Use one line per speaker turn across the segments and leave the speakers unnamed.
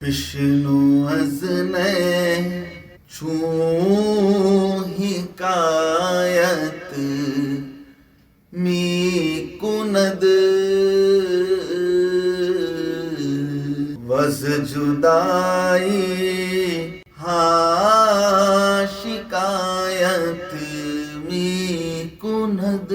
بشنو از چون حکایت می کند وز جدائی ها شکایت می کند.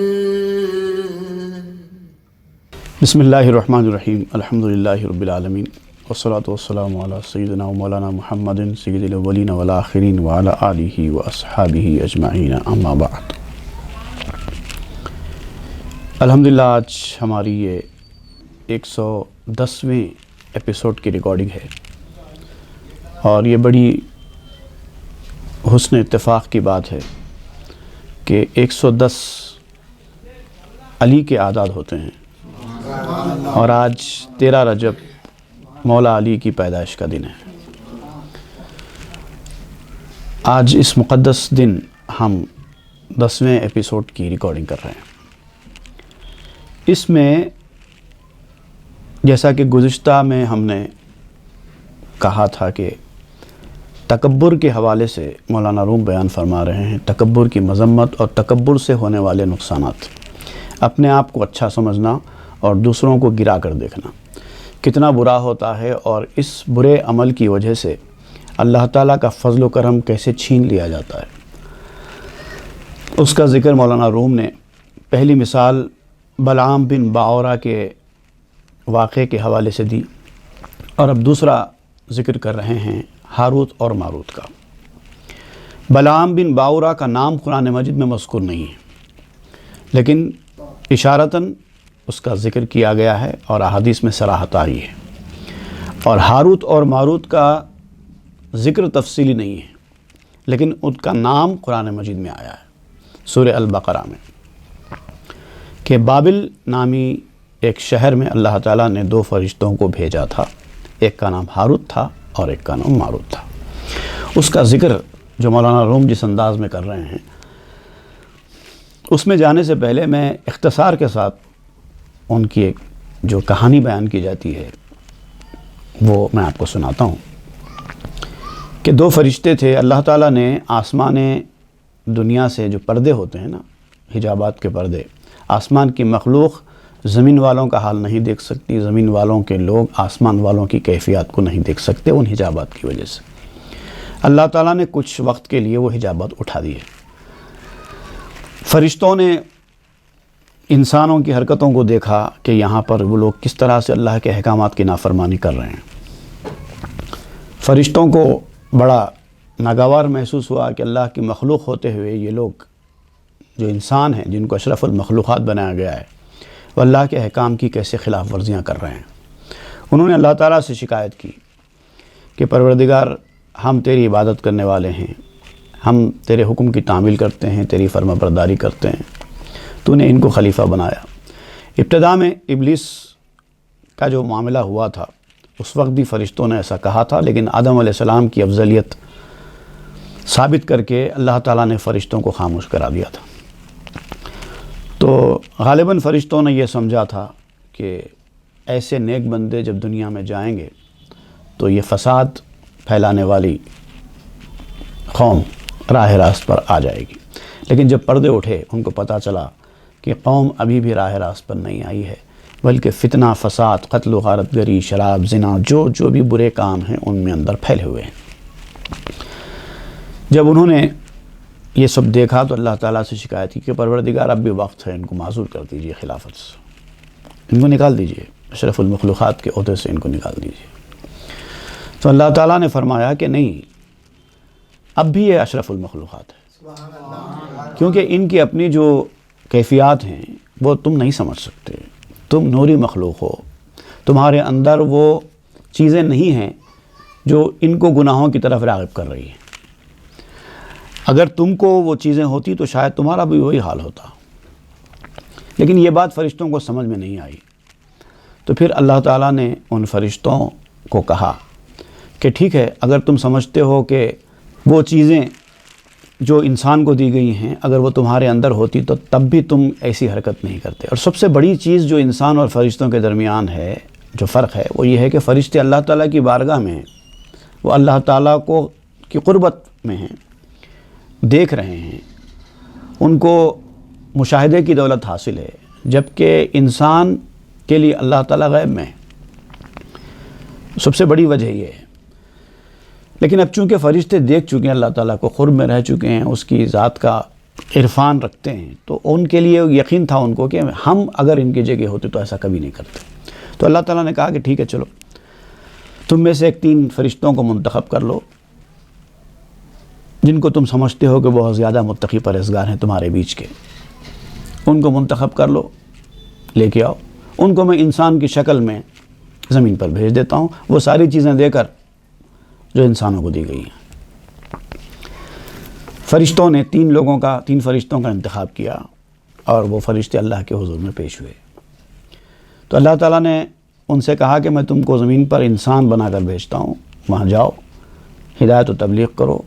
بسم اللہ الرحمن الرحیم. الحمدللہ رب العالمین والصلاة والسلام علی سیدنا و مولانا محمد سید الاولین والآخرین وعلی آلہ واصحابہ اجمعین، اما بعد. الحمدللہ آج ہماری یہ 110ویں ایپیسوڈ کی ریکارڈنگ ہے، اور یہ بڑی حسن اتفاق کی بات ہے کہ 110 علی کے اعداد ہوتے ہیں، اور آج 13 رجب مولا علی کی پیدائش کا دن ہے. آج اس مقدس دن ہم 10ویں ایپیسوڈ کی ریکارڈنگ کر رہے ہیں. اس میں جیسا کہ گزشتہ میں ہم نے کہا تھا کہ تکبر کے حوالے سے مولانا روم بیان فرما رہے ہیں، تکبر کی مذمت اور تکبر سے ہونے والے نقصانات. اپنے آپ کو اچھا سمجھنا اور دوسروں کو گرا کر دیکھنا کتنا برا ہوتا ہے، اور اس برے عمل کی وجہ سے اللہ تعالیٰ کا فضل و کرم کیسے چھین لیا جاتا ہے. اس کا ذکر مولانا روم نے پہلی مثال بلعام بن باورا کے واقعے کے حوالے سے دی، اور اب دوسرا ذکر کر رہے ہیں ہاروت اور ماروت کا. بلعام بن باورا کا نام قرآن مجید میں مذکور نہیں ہے، لیکن اشارتاً اس کا ذکر کیا گیا ہے اور احادیث میں صراحت آ رہی ہے. اور ہاروت اور ماروت کا ذکر تفصیلی نہیں ہے، لیکن ان کا نام قرآن مجید میں آیا ہے سورہ البقرہ میں، کہ بابل نامی ایک شہر میں اللہ تعالیٰ نے 2 فرشتوں کو بھیجا تھا، ایک کا نام ہاروت تھا اور ایک کا نام ماروت تھا. اس کا ذکر جو مولانا روم جس انداز میں کر رہے ہیں، اس میں جانے سے پہلے میں اختصار کے ساتھ ان کی ایک جو کہانی بیان کی جاتی ہے وہ میں آپ کو سناتا ہوں. کہ 2 فرشتے تھے. اللہ تعالیٰ نے آسمان دنیا سے جو پردے ہوتے ہیں نا، حجابات کے پردے، آسمان کی مخلوق زمین والوں کا حال نہیں دیکھ سکتی، زمین والوں کے لوگ آسمان والوں کی کیفیات کو نہیں دیکھ سکتے ان حجابات کی وجہ سے. اللہ تعالیٰ نے کچھ وقت کے لیے وہ حجابات اٹھا دیے. فرشتوں نے انسانوں کی حرکتوں کو دیکھا کہ یہاں پر وہ لوگ کس طرح سے اللہ کے احکامات کی نافرمانی کر رہے ہیں. فرشتوں کو بڑا ناگوار محسوس ہوا کہ اللہ کی مخلوق ہوتے ہوئے یہ لوگ جو انسان ہیں، جن کو اشرف المخلوقات بنایا گیا ہے، وہ اللہ کے احکام کی کیسے خلاف ورزیاں کر رہے ہیں. انہوں نے اللہ تعالیٰ سے شکایت کی کہ پروردگار، ہم تیری عبادت کرنے والے ہیں، ہم تیرے حکم کی تعمیل کرتے ہیں، تیری فرما برداری کرتے ہیں، تو نے ان کو خلیفہ بنایا. ابتدا میں ابلیس کا جو معاملہ ہوا تھا اس وقت بھی فرشتوں نے ایسا کہا تھا، لیکن آدم علیہ السلام کی افضلیت ثابت کر کے اللہ تعالیٰ نے فرشتوں کو خاموش کرا دیا تھا. تو غالباً فرشتوں نے یہ سمجھا تھا کہ ایسے نیک بندے جب دنیا میں جائیں گے تو یہ فساد پھیلانے والی قوم راہ راست پر آ جائے گی. لیکن جب پردے اٹھے ان کو پتہ چلا کہ قوم ابھی بھی راہ راست پر نہیں آئی ہے، بلکہ فتنہ، فساد، قتل و غارت گری، شراب، زنا، جو بھی برے کام ہیں ان میں اندر پھیلے ہوئے ہیں. جب انہوں نے یہ سب دیکھا تو اللہ تعالیٰ سے شکایت کی کہ پروردگار اب بھی وقت ہے، ان کو معذور کر دیجئے، خلافت سے ان کو نکال دیجئے، اشرف المخلوقات کے عہدے سے ان کو نکال دیجئے. تو اللہ تعالیٰ نے فرمایا کہ نہیں، اب بھی یہ اشرف المخلوقات ہے، کیونکہ ان کی اپنی جو کیفیات ہیں وہ تم نہیں سمجھ سکتے. تم نوری مخلوق ہو، تمہارے اندر وہ چیزیں نہیں ہیں جو ان کو گناہوں کی طرف راغب کر رہی ہیں. اگر تم کو وہ چیزیں ہوتی تو شاید تمہارا بھی وہی حال ہوتا. لیکن یہ بات فرشتوں کو سمجھ میں نہیں آئی. تو پھر اللہ تعالیٰ نے ان فرشتوں کو کہا کہ ٹھیک ہے، اگر تم سمجھتے ہو کہ وہ چیزیں جو انسان کو دی گئی ہیں اگر وہ تمہارے اندر ہوتی تو تب بھی تم ایسی حرکت نہیں کرتے. اور سب سے بڑی چیز جو انسان اور فرشتوں کے درمیان ہے جو فرق ہے وہ یہ ہے کہ فرشتے اللہ تعالیٰ کی بارگاہ میں ہیں، وہ اللہ تعالیٰ کی قربت میں ہیں، دیکھ رہے ہیں، ان کو مشاہدے کی دولت حاصل ہے، جبکہ انسان کے لیے اللہ تعالیٰ غیب میں ہے۔ سب سے بڑی وجہ یہ ہے۔ لیکن اب چونکہ فرشتے دیکھ چکے ہیں اللہ تعالیٰ کو، قرب میں رہ چکے ہیں، اس کی ذات کا عرفان رکھتے ہیں، تو ان کے لیے یقین تھا ان کو کہ ہم اگر ان کی جگہ ہوتے تو ایسا کبھی نہیں کرتے۔ تو اللہ تعالیٰ نے کہا کہ ٹھیک ہے، چلو تم میں سے ایک 3 فرشتوں کو منتخب کر لو جن کو تم سمجھتے ہو کہ بہت زیادہ متقی پرہیزگار ہیں تمہارے بیچ کے، ان کو منتخب کر لو، لے کے آؤ، ان کو میں انسان کی شکل میں زمین پر بھیج دیتا ہوں، وہ ساری چیزیں دے کر جو انسانوں کو دی گئی ہیں۔ فرشتوں نے 3 فرشتوں کا انتخاب کیا اور وہ فرشتے اللہ کے حضور میں پیش ہوئے۔ تو اللہ تعالیٰ نے ان سے کہا کہ میں تم کو زمین پر انسان بنا کر بھیجتا ہوں، وہاں جاؤ، ہدایت و تبلیغ کرو،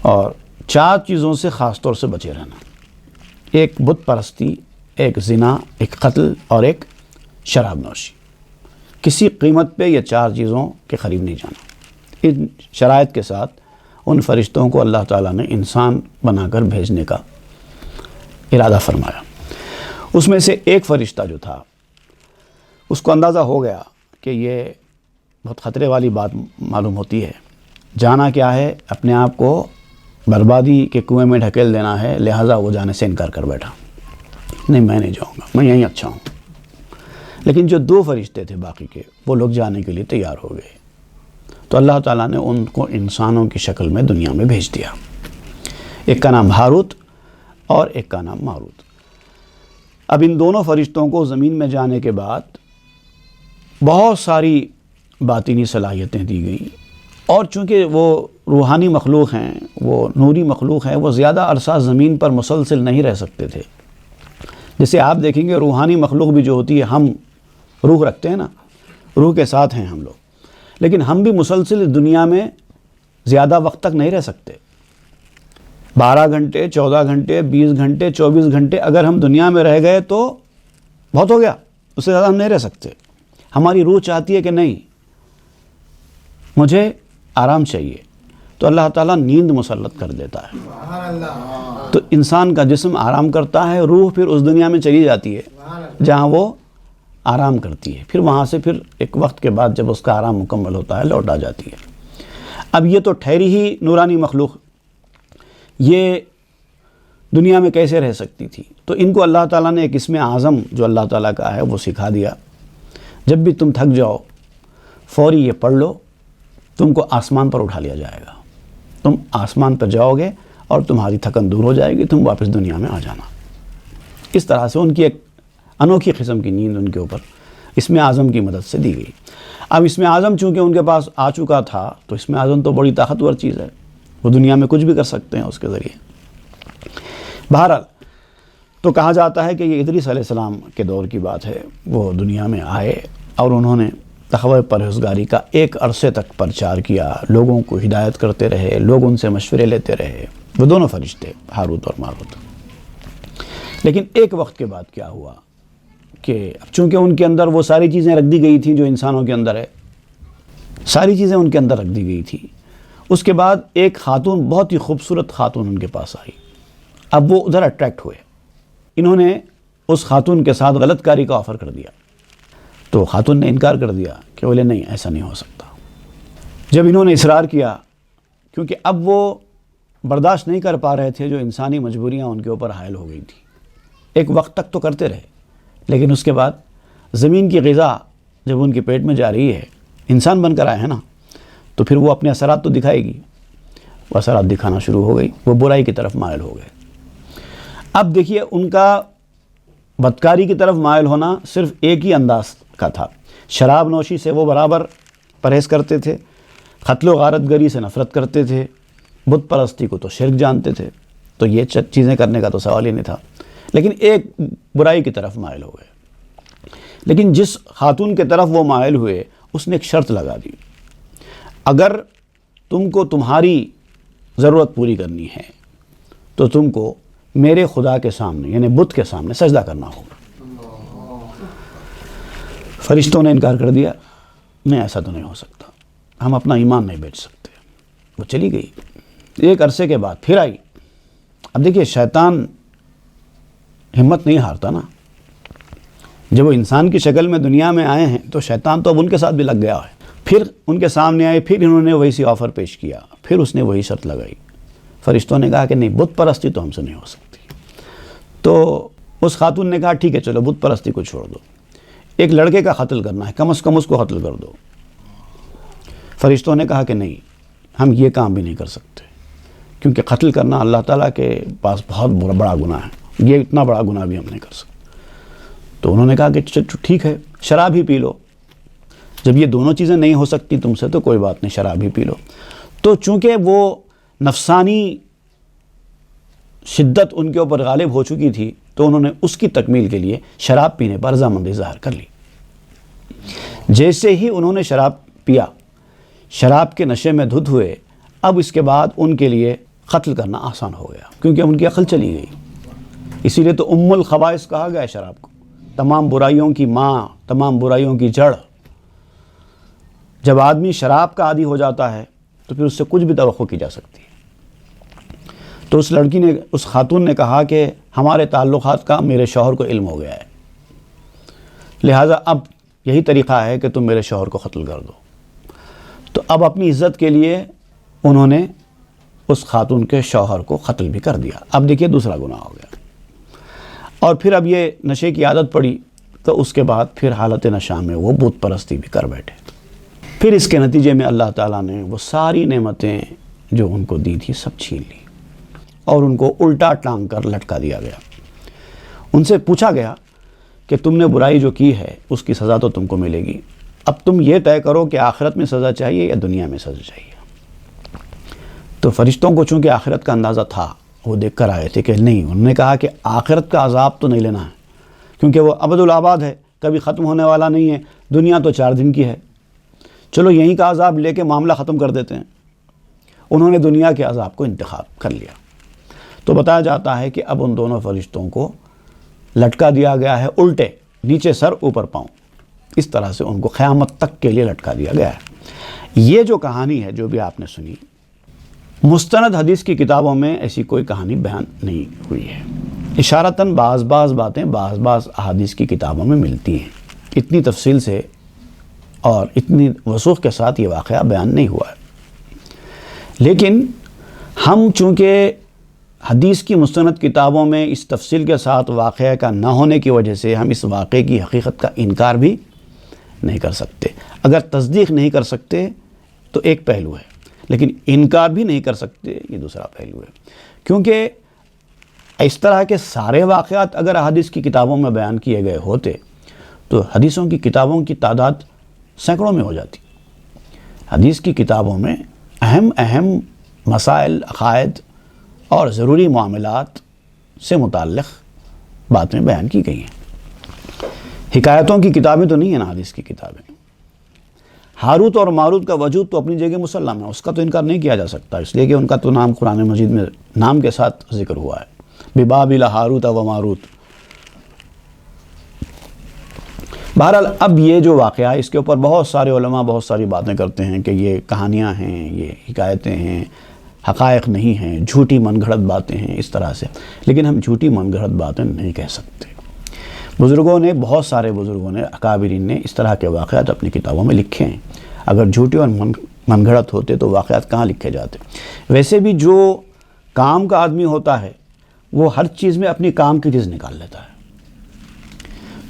اور 4 چیزوں سے خاص طور سے بچے رہنا: ایک بت پرستی، ایک زنا، ایک قتل اور ایک شراب نوشی۔ کسی قیمت پہ یہ 4 چیزوں کے قریب نہیں جانا۔ ان شرائط کے ساتھ ان فرشتوں کو اللہ تعالیٰ نے انسان بنا کر بھیجنے کا ارادہ فرمایا۔ اس میں سے ایک فرشتہ جو تھا، اس کو اندازہ ہو گیا کہ یہ بہت خطرے والی بات معلوم ہوتی ہے، جانا کیا ہے، اپنے آپ کو بربادی کے کنویں میں ڈھکیل دینا ہے، لہٰذا وہ جانے سے انکار کر بیٹھا، نہیں میں نہیں جاؤں گا، میں یہیں اچھا ہوں۔ لیکن جو 2 فرشتے تھے باقی کے، وہ لوگ جانے کے لیے تیار ہو گئے، تو اللہ تعالیٰ نے ان کو انسانوں کی شکل میں دنیا میں بھیج دیا۔ ایک کا نام ہاروت اور ایک کا نام ماروت۔ اب ان دونوں فرشتوں کو زمین میں جانے کے بعد بہت ساری باطنی صلاحیتیں دی گئیں، اور چونکہ وہ روحانی مخلوق ہیں، وہ نوری مخلوق ہیں، وہ زیادہ عرصہ زمین پر مسلسل نہیں رہ سکتے تھے۔ جیسے آپ دیکھیں گے روحانی مخلوق بھی جو ہوتی ہے، ہم روح رکھتے ہیں نا، روح کے ساتھ ہیں ہم لوگ، لیکن ہم بھی مسلسل دنیا میں زیادہ وقت تک نہیں رہ سکتے۔ 12 گھنٹے، 14 گھنٹے، 20 گھنٹے، 24 گھنٹے اگر ہم دنیا میں رہ گئے تو بہت ہو گیا، اس سے زیادہ ہم نہیں رہ سکتے۔ ہماری روح چاہتی ہے کہ نہیں، مجھے آرام چاہیے، تو اللہ تعالیٰ نیند مسلط کر دیتا ہے، تو انسان کا جسم آرام کرتا ہے، روح پھر اس دنیا میں چلی جاتی ہے جہاں وہ آرام کرتی ہے، پھر وہاں سے پھر ایک وقت کے بعد جب اس کا آرام مکمل ہوتا ہے لوٹ آ جاتی ہے۔ اب یہ تو ٹھہری ہی نورانی مخلوق، یہ دنیا میں کیسے رہ سکتی تھی؟ تو ان کو اللہ تعالیٰ نے ایک اسم اعظم جو اللہ تعالیٰ کا ہے وہ سکھا دیا۔ جب بھی تم تھک جاؤ فوری یہ پڑھ لو، تم کو آسمان پر اٹھا لیا جائے گا، تم آسمان پر جاؤ گے اور تمہاری تھکن دور ہو جائے گی، تم واپس دنیا میں آ جانا۔ اس طرح سے ان کی ایک انوکھی قسم کی نیند ان کے اوپر اسم اعظم کی مدد سے دی گئی۔ اب اسم اعظم چونکہ ان کے پاس آ چکا تھا، تو اسم اعظم تو بڑی طاقتور چیز ہے، وہ دنیا میں کچھ بھی کر سکتے ہیں اس کے ذریعے۔ بہرحال تو کہا جاتا ہے کہ یہ ادریس علیہ السلام کے دور کی بات ہے، وہ دنیا میں آئے اور انہوں نے تقوی پرہیزگاری کا ایک عرصے تک پرچار کیا، لوگوں کو ہدایت کرتے رہے، لوگ ان سے مشورے لیتے رہے، وہ دونوں فرشتے ہاروت اور ماروت۔ لیکن ایک وقت کے بعد کیا ہوا کہ اب چونکہ ان کے اندر وہ ساری چیزیں رکھ دی گئی تھیں جو انسانوں کے اندر ہے، ساری چیزیں ان کے اندر رکھ دی گئی تھیں، اس کے بعد ایک خاتون، بہت ہی خوبصورت خاتون ان کے پاس آئی۔ اب وہ ادھر اٹریکٹ ہوئے، انہوں نے اس خاتون کے ساتھ غلط کاری کا آفر کر دیا، تو خاتون نے انکار کر دیا کہ بولے نہیں ایسا نہیں ہو سکتا۔ جب انہوں نے اصرار کیا، کیونکہ اب وہ برداشت نہیں کر پا رہے تھے جو انسانی مجبوریاں ان کے اوپر حائل ہو گئی تھی، ایک وقت تک تو کرتے رہے، لیکن اس کے بعد زمین کی غذا جب ان کے پیٹ میں جا رہی ہے، انسان بن کر آئے ہیں نا، تو پھر وہ اپنے اثرات تو دکھائے گی، وہ اثرات دکھانا شروع ہو گئی، وہ برائی کی طرف مائل ہو گئے۔ اب دیکھیے ان کا بدکاری کی طرف مائل ہونا صرف ایک ہی انداز کا تھا، شراب نوشی سے وہ برابر پرہیز کرتے تھے، قتل و غارت گری سے نفرت کرتے تھے، بت پرستی کو تو شرک جانتے تھے، تو یہ چیزیں کرنے کا تو سوال ہی نہیں تھا، لیکن ایک برائی کی طرف مائل ہو گئے۔ لیکن جس خاتون کے طرف وہ مائل ہوئے، اس نے ایک شرط لگا دی، اگر تم کو تمہاری ضرورت پوری کرنی ہے تو تم کو میرے خدا کے سامنے یعنی بت کے سامنے سجدہ کرنا ہوگا۔ فرشتوں نے انکار کر دیا، نہیں ایسا تو نہیں ہو سکتا، ہم اپنا ایمان نہیں بیچ سکتے۔ وہ چلی گئی، ایک عرصے کے بعد پھر آئی۔ اب دیکھیے شیطان ہمت نہیں ہارتا نا، جب وہ انسان کی شکل میں دنیا میں آئے ہیں تو شیطان تو اب ان کے ساتھ بھی لگ گیا ہے۔ پھر ان کے سامنے آئے، پھر انہوں نے وہی سی آفر پیش کیا، پھر اس نے وہی شرط لگائی۔ فرشتوں نے کہا کہ نہیں، بت پرستی تو ہم سے نہیں ہو سکتی۔ تو اس خاتون نے کہا ٹھیک ہے چلو بت پرستی کو چھوڑ دو، ایک لڑکے کا قتل کرنا ہے، کم از کم اس کو قتل کر دو۔ فرشتوں نے کہا کہ نہیں، ہم یہ کام بھی نہیں کر سکتے، کیونکہ قتل کرنا اللہ تعالیٰ کے پاس بہت بڑا گناہ ہے، یہ اتنا بڑا گناہ بھی ہم نہیں کر سکتے۔ تو انہوں نے کہا کہ ٹھیک ہے شراب ہی پی لو، جب یہ دونوں چیزیں نہیں ہو سکتی تم سے تو کوئی بات نہیں، شراب ہی پی لو۔ تو چونکہ وہ نفسانی شدت ان کے اوپر غالب ہو چکی تھی تو انہوں نے اس کی تکمیل کے لیے شراب پینے پر رضامندی ظاہر کر لی۔ جیسے ہی انہوں نے شراب پیا، شراب کے نشے میں دھت ہوئے، اب اس کے بعد ان کے لیے قتل کرنا آسان ہو گیا، کیونکہ ان کی عقل چلی گئی۔ اسی لیے تو ام الخبائث کہا گیا ہے شراب کو، تمام برائیوں کی ماں، تمام برائیوں کی جڑ۔ جب آدمی شراب کا عادی ہو جاتا ہے تو پھر اس سے کچھ بھی توقع کی جا سکتی ہے۔ تو اس لڑکی نے، اس خاتون نے کہا کہ ہمارے تعلقات کا میرے شوہر کو علم ہو گیا ہے، لہٰذا اب یہی طریقہ ہے کہ تم میرے شوہر کو قتل کر دو۔ تو اب اپنی عزت کے لیے انہوں نے اس خاتون کے شوہر کو قتل بھی کر دیا۔ اب دیکھیے دوسرا گناہ ہو گیا۔ اور پھر اب یہ نشے کی عادت پڑی تو اس کے بعد پھر حالت نشہ میں وہ بت پرستی بھی کر بیٹھے۔ پھر اس کے نتیجے میں اللہ تعالیٰ نے وہ ساری نعمتیں جو ان کو دی تھی سب چھین لی اور ان کو الٹا ٹانگ کر لٹکا دیا گیا۔ ان سے پوچھا گیا کہ تم نے برائی جو کی ہے اس کی سزا تو تم کو ملے گی، اب تم یہ طے کرو کہ آخرت میں سزا چاہیے یا دنیا میں سزا چاہیے۔ تو فرشتوں کو چونکہ آخرت کا اندازہ تھا، وہ دیکھ کر آئے تھے کہ نہیں، انہوں نے کہا کہ آخرت کا عذاب تو نہیں لینا ہے، کیونکہ وہ ابد الآباد ہے، کبھی ختم ہونے والا نہیں ہے، دنیا تو 4 دن کی ہے، چلو یہیں کا عذاب لے کے معاملہ ختم کر دیتے ہیں۔ انہوں نے دنیا کے عذاب کو انتخاب کر لیا۔ تو بتایا جاتا ہے کہ اب ان دونوں فرشتوں کو لٹکا دیا گیا ہے، الٹے، نیچے سر اوپر پاؤں، اس طرح سے ان کو قیامت تک کے لیے لٹکا دیا گیا ہے۔ یہ جو کہانی ہے جو بھی آپ نے سنی، مستند حدیث کی کتابوں میں ایسی کوئی کہانی بیان نہیں ہوئی ہے۔ اشارتاً بعض باتیں بعض احادیث کی کتابوں میں ملتی ہیں، اتنی تفصیل سے اور اتنی وضوح کے ساتھ یہ واقعہ بیان نہیں ہوا ہے۔ لیکن ہم چونکہ حدیث کی مستند کتابوں میں اس تفصیل کے ساتھ واقعہ کا نہ ہونے کی وجہ سے ہم اس واقعے کی حقیقت کا انکار بھی نہیں کر سکتے۔ اگر تصدیق نہیں کر سکتے تو ایک پہلو ہے، لیکن انکار بھی نہیں کر سکتے، یہ دوسرا پہلو ہے۔ کیونکہ اس طرح کے سارے واقعات اگر حدیث کی کتابوں میں بیان کیے گئے ہوتے تو حدیثوں کی کتابوں کی تعداد سینکڑوں میں ہو جاتی۔ حدیث کی کتابوں میں اہم مسائل، عقائد اور ضروری معاملات سے متعلق باتیں بیان کی گئی ہیں۔ حکایتوں کی کتابیں تو نہیں ہیں نا حدیث کی کتابیں۔ ہاروت اور ماروت کا وجود تو اپنی جگہ مسلم ہے، اس کا تو انکار نہیں کیا جا سکتا، اس لیے کہ ان کا تو نام قرآن مجید میں نام کے ساتھ ذکر ہوا ہے، ببابل ہاروت و ماروت۔ بہرحال اب یہ جو واقعہ ہے اس کے اوپر بہت سارے علماء بہت ساری باتیں کرتے ہیں کہ یہ کہانیاں ہیں، یہ حکایتیں ہیں، حقائق نہیں ہیں، جھوٹی من گھڑت باتیں ہیں، اس طرح سے۔ لیکن ہم جھوٹی من گھڑت باتیں نہیں کہہ سکتے۔ بزرگوں نے، بہت سارے بزرگوں نے، اکابرین نے اس طرح کے واقعات اپنی کتابوں میں لکھے ہیں۔ اگر جھوٹے اور من گھڑت ہوتے تو واقعات کہاں لکھے جاتے؟ ویسے بھی جو کام کا آدمی ہوتا ہے وہ ہر چیز میں اپنی کام کی چیز نکال لیتا ہے،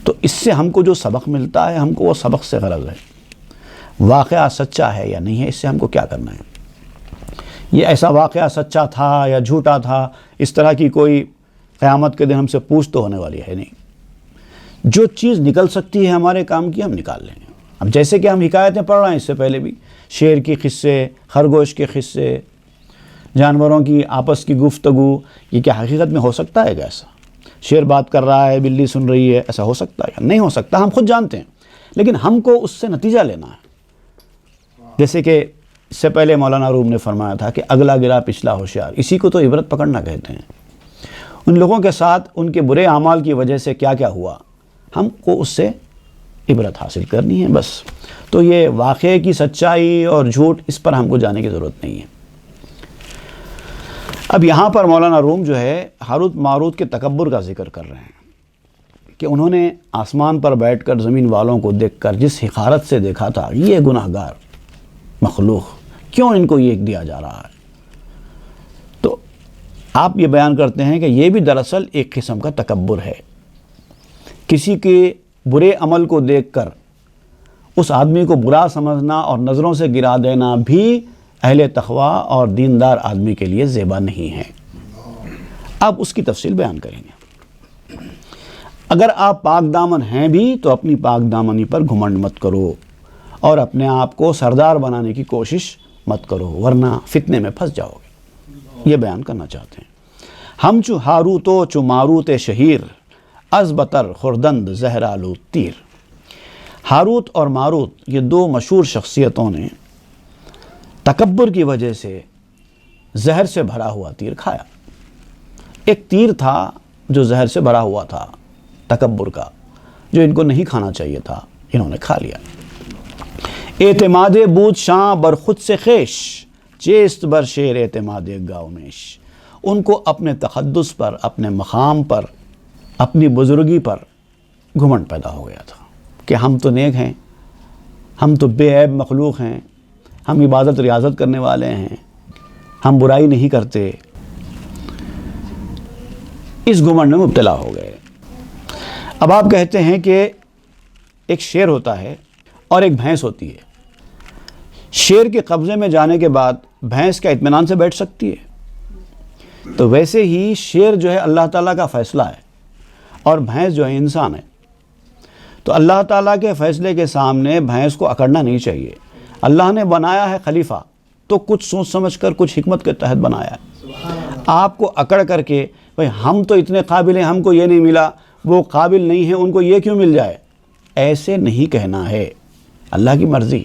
تو اس سے ہم کو جو سبق ملتا ہے، ہم کو وہ سبق سے غرض ہے۔ واقعہ سچا ہے یا نہیں ہے، اس سے ہم کو کیا کرنا ہے؟ یہ ایسا واقعہ سچا تھا یا جھوٹا تھا، اس طرح کی کوئی قیامت کے دن ہم سے پوچھ تو ہونے والی ہے نہیں۔ جو چیز نکل سکتی ہے ہمارے کام کی، ہم نکال لیں گے۔ اب جیسے کہ ہم حکایتیں پڑھ رہے ہیں، اس سے پہلے بھی شیر کی قصے، خرگوش کے قصے، جانوروں کی آپس کی گفتگو، یہ کیا حقیقت میں ہو سکتا ہے؟ ایسا شیر بات کر رہا ہے، بلی سن رہی ہے، ایسا ہو سکتا ہے؟ نہیں ہو سکتا، ہم خود جانتے ہیں، لیکن ہم کو اس سے نتیجہ لینا ہے۔ جیسے کہ اس سے پہلے مولانا روم نے فرمایا تھا کہ اگلا گرا پچھلا ہوشیار، اسی کو تو عبرت پکڑنا کہتے ہیں۔ ان لوگوں کے ساتھ ان کے برے اعمال کی وجہ سے کیا کیا ہوا، ہم کو اس سے عبرت حاصل کرنی ہے بس. تو یہ واقعے کی سچائی اور جھوٹ اس پر ہم کو جانے کی ضرورت نہیں ہے. اب یہاں پر مولانا روم جو ہے ہاروت ماروت کے تکبر کا ذکر کر رہے ہیں کہ انہوں نے آسمان پر بیٹھ کر زمین والوں کو دیکھ کر جس حقارت سے دیکھا تھا، یہ گناہگار مخلوق کیوں ان کو یہ دیا جا رہا ہے. تو آپ یہ بیان کرتے ہیں کہ یہ بھی دراصل ایک قسم کا تکبر ہے. کسی کے برے عمل کو دیکھ کر اس آدمی کو برا سمجھنا اور نظروں سے گرا دینا بھی اہل تقویٰ اور دیندار آدمی کے لیے زیبا نہیں ہے. اب اس کی تفصیل بیان کریں گے. اگر آپ پاک دامن ہیں بھی تو اپنی پاک دامنی پر گھمنڈ مت کرو اور اپنے آپ کو سردار بنانے کی کوشش مت کرو، ورنہ فتنے میں پھنس جاؤ گے. یہ بیان کرنا چاہتے ہیں. ہم چو ہاروتو چو ماروت شہیر از بطر خردند زہرالو تیر. ہاروت اور ماروت یہ دو مشہور شخصیتوں نے تکبر کی وجہ سے زہر سے بھرا ہوا تیر کھایا. ایک تیر تھا جو زہر سے بھرا ہوا تھا تکبر کا، جو ان کو نہیں کھانا چاہیے تھا، انہوں نے کھا لیا. اعتماد بود شاں بر خود سے خیش چیست بر شیر اعتماد گاؤ میش. ان کو اپنے تقدس پر، اپنے مقام پر، اپنی بزرگی پر گھمنڈ پیدا ہو گیا تھا کہ ہم تو نیک ہیں، ہم تو بے عیب مخلوق ہیں، ہم عبادت ریاضت کرنے والے ہیں، ہم برائی نہیں کرتے. اس گھمنڈ میں مبتلا ہو گئے. اب آپ کہتے ہیں کہ ایک شیر ہوتا ہے اور ایک بھینس ہوتی ہے. شیر کے قبضے میں جانے کے بعد بھینس کیا اطمینان سے بیٹھ سکتی ہے؟ تو ویسے ہی شیر جو ہے اللہ تعالیٰ کا فیصلہ ہے اور بھینس جو ہے انسان ہے. تو اللہ تعالیٰ کے فیصلے کے سامنے بھینس کو اکڑنا نہیں چاہیے. اللہ نے بنایا ہے خلیفہ تو کچھ سوچ سمجھ کر، کچھ حکمت کے تحت بنایا ہے. آپ کو اکڑ کر کے بھئی ہم تو اتنے قابل ہیں، ہم کو یہ نہیں ملا، وہ قابل نہیں ہیں، ان کو یہ کیوں مل جائے، ایسے نہیں کہنا ہے. اللہ کی مرضی.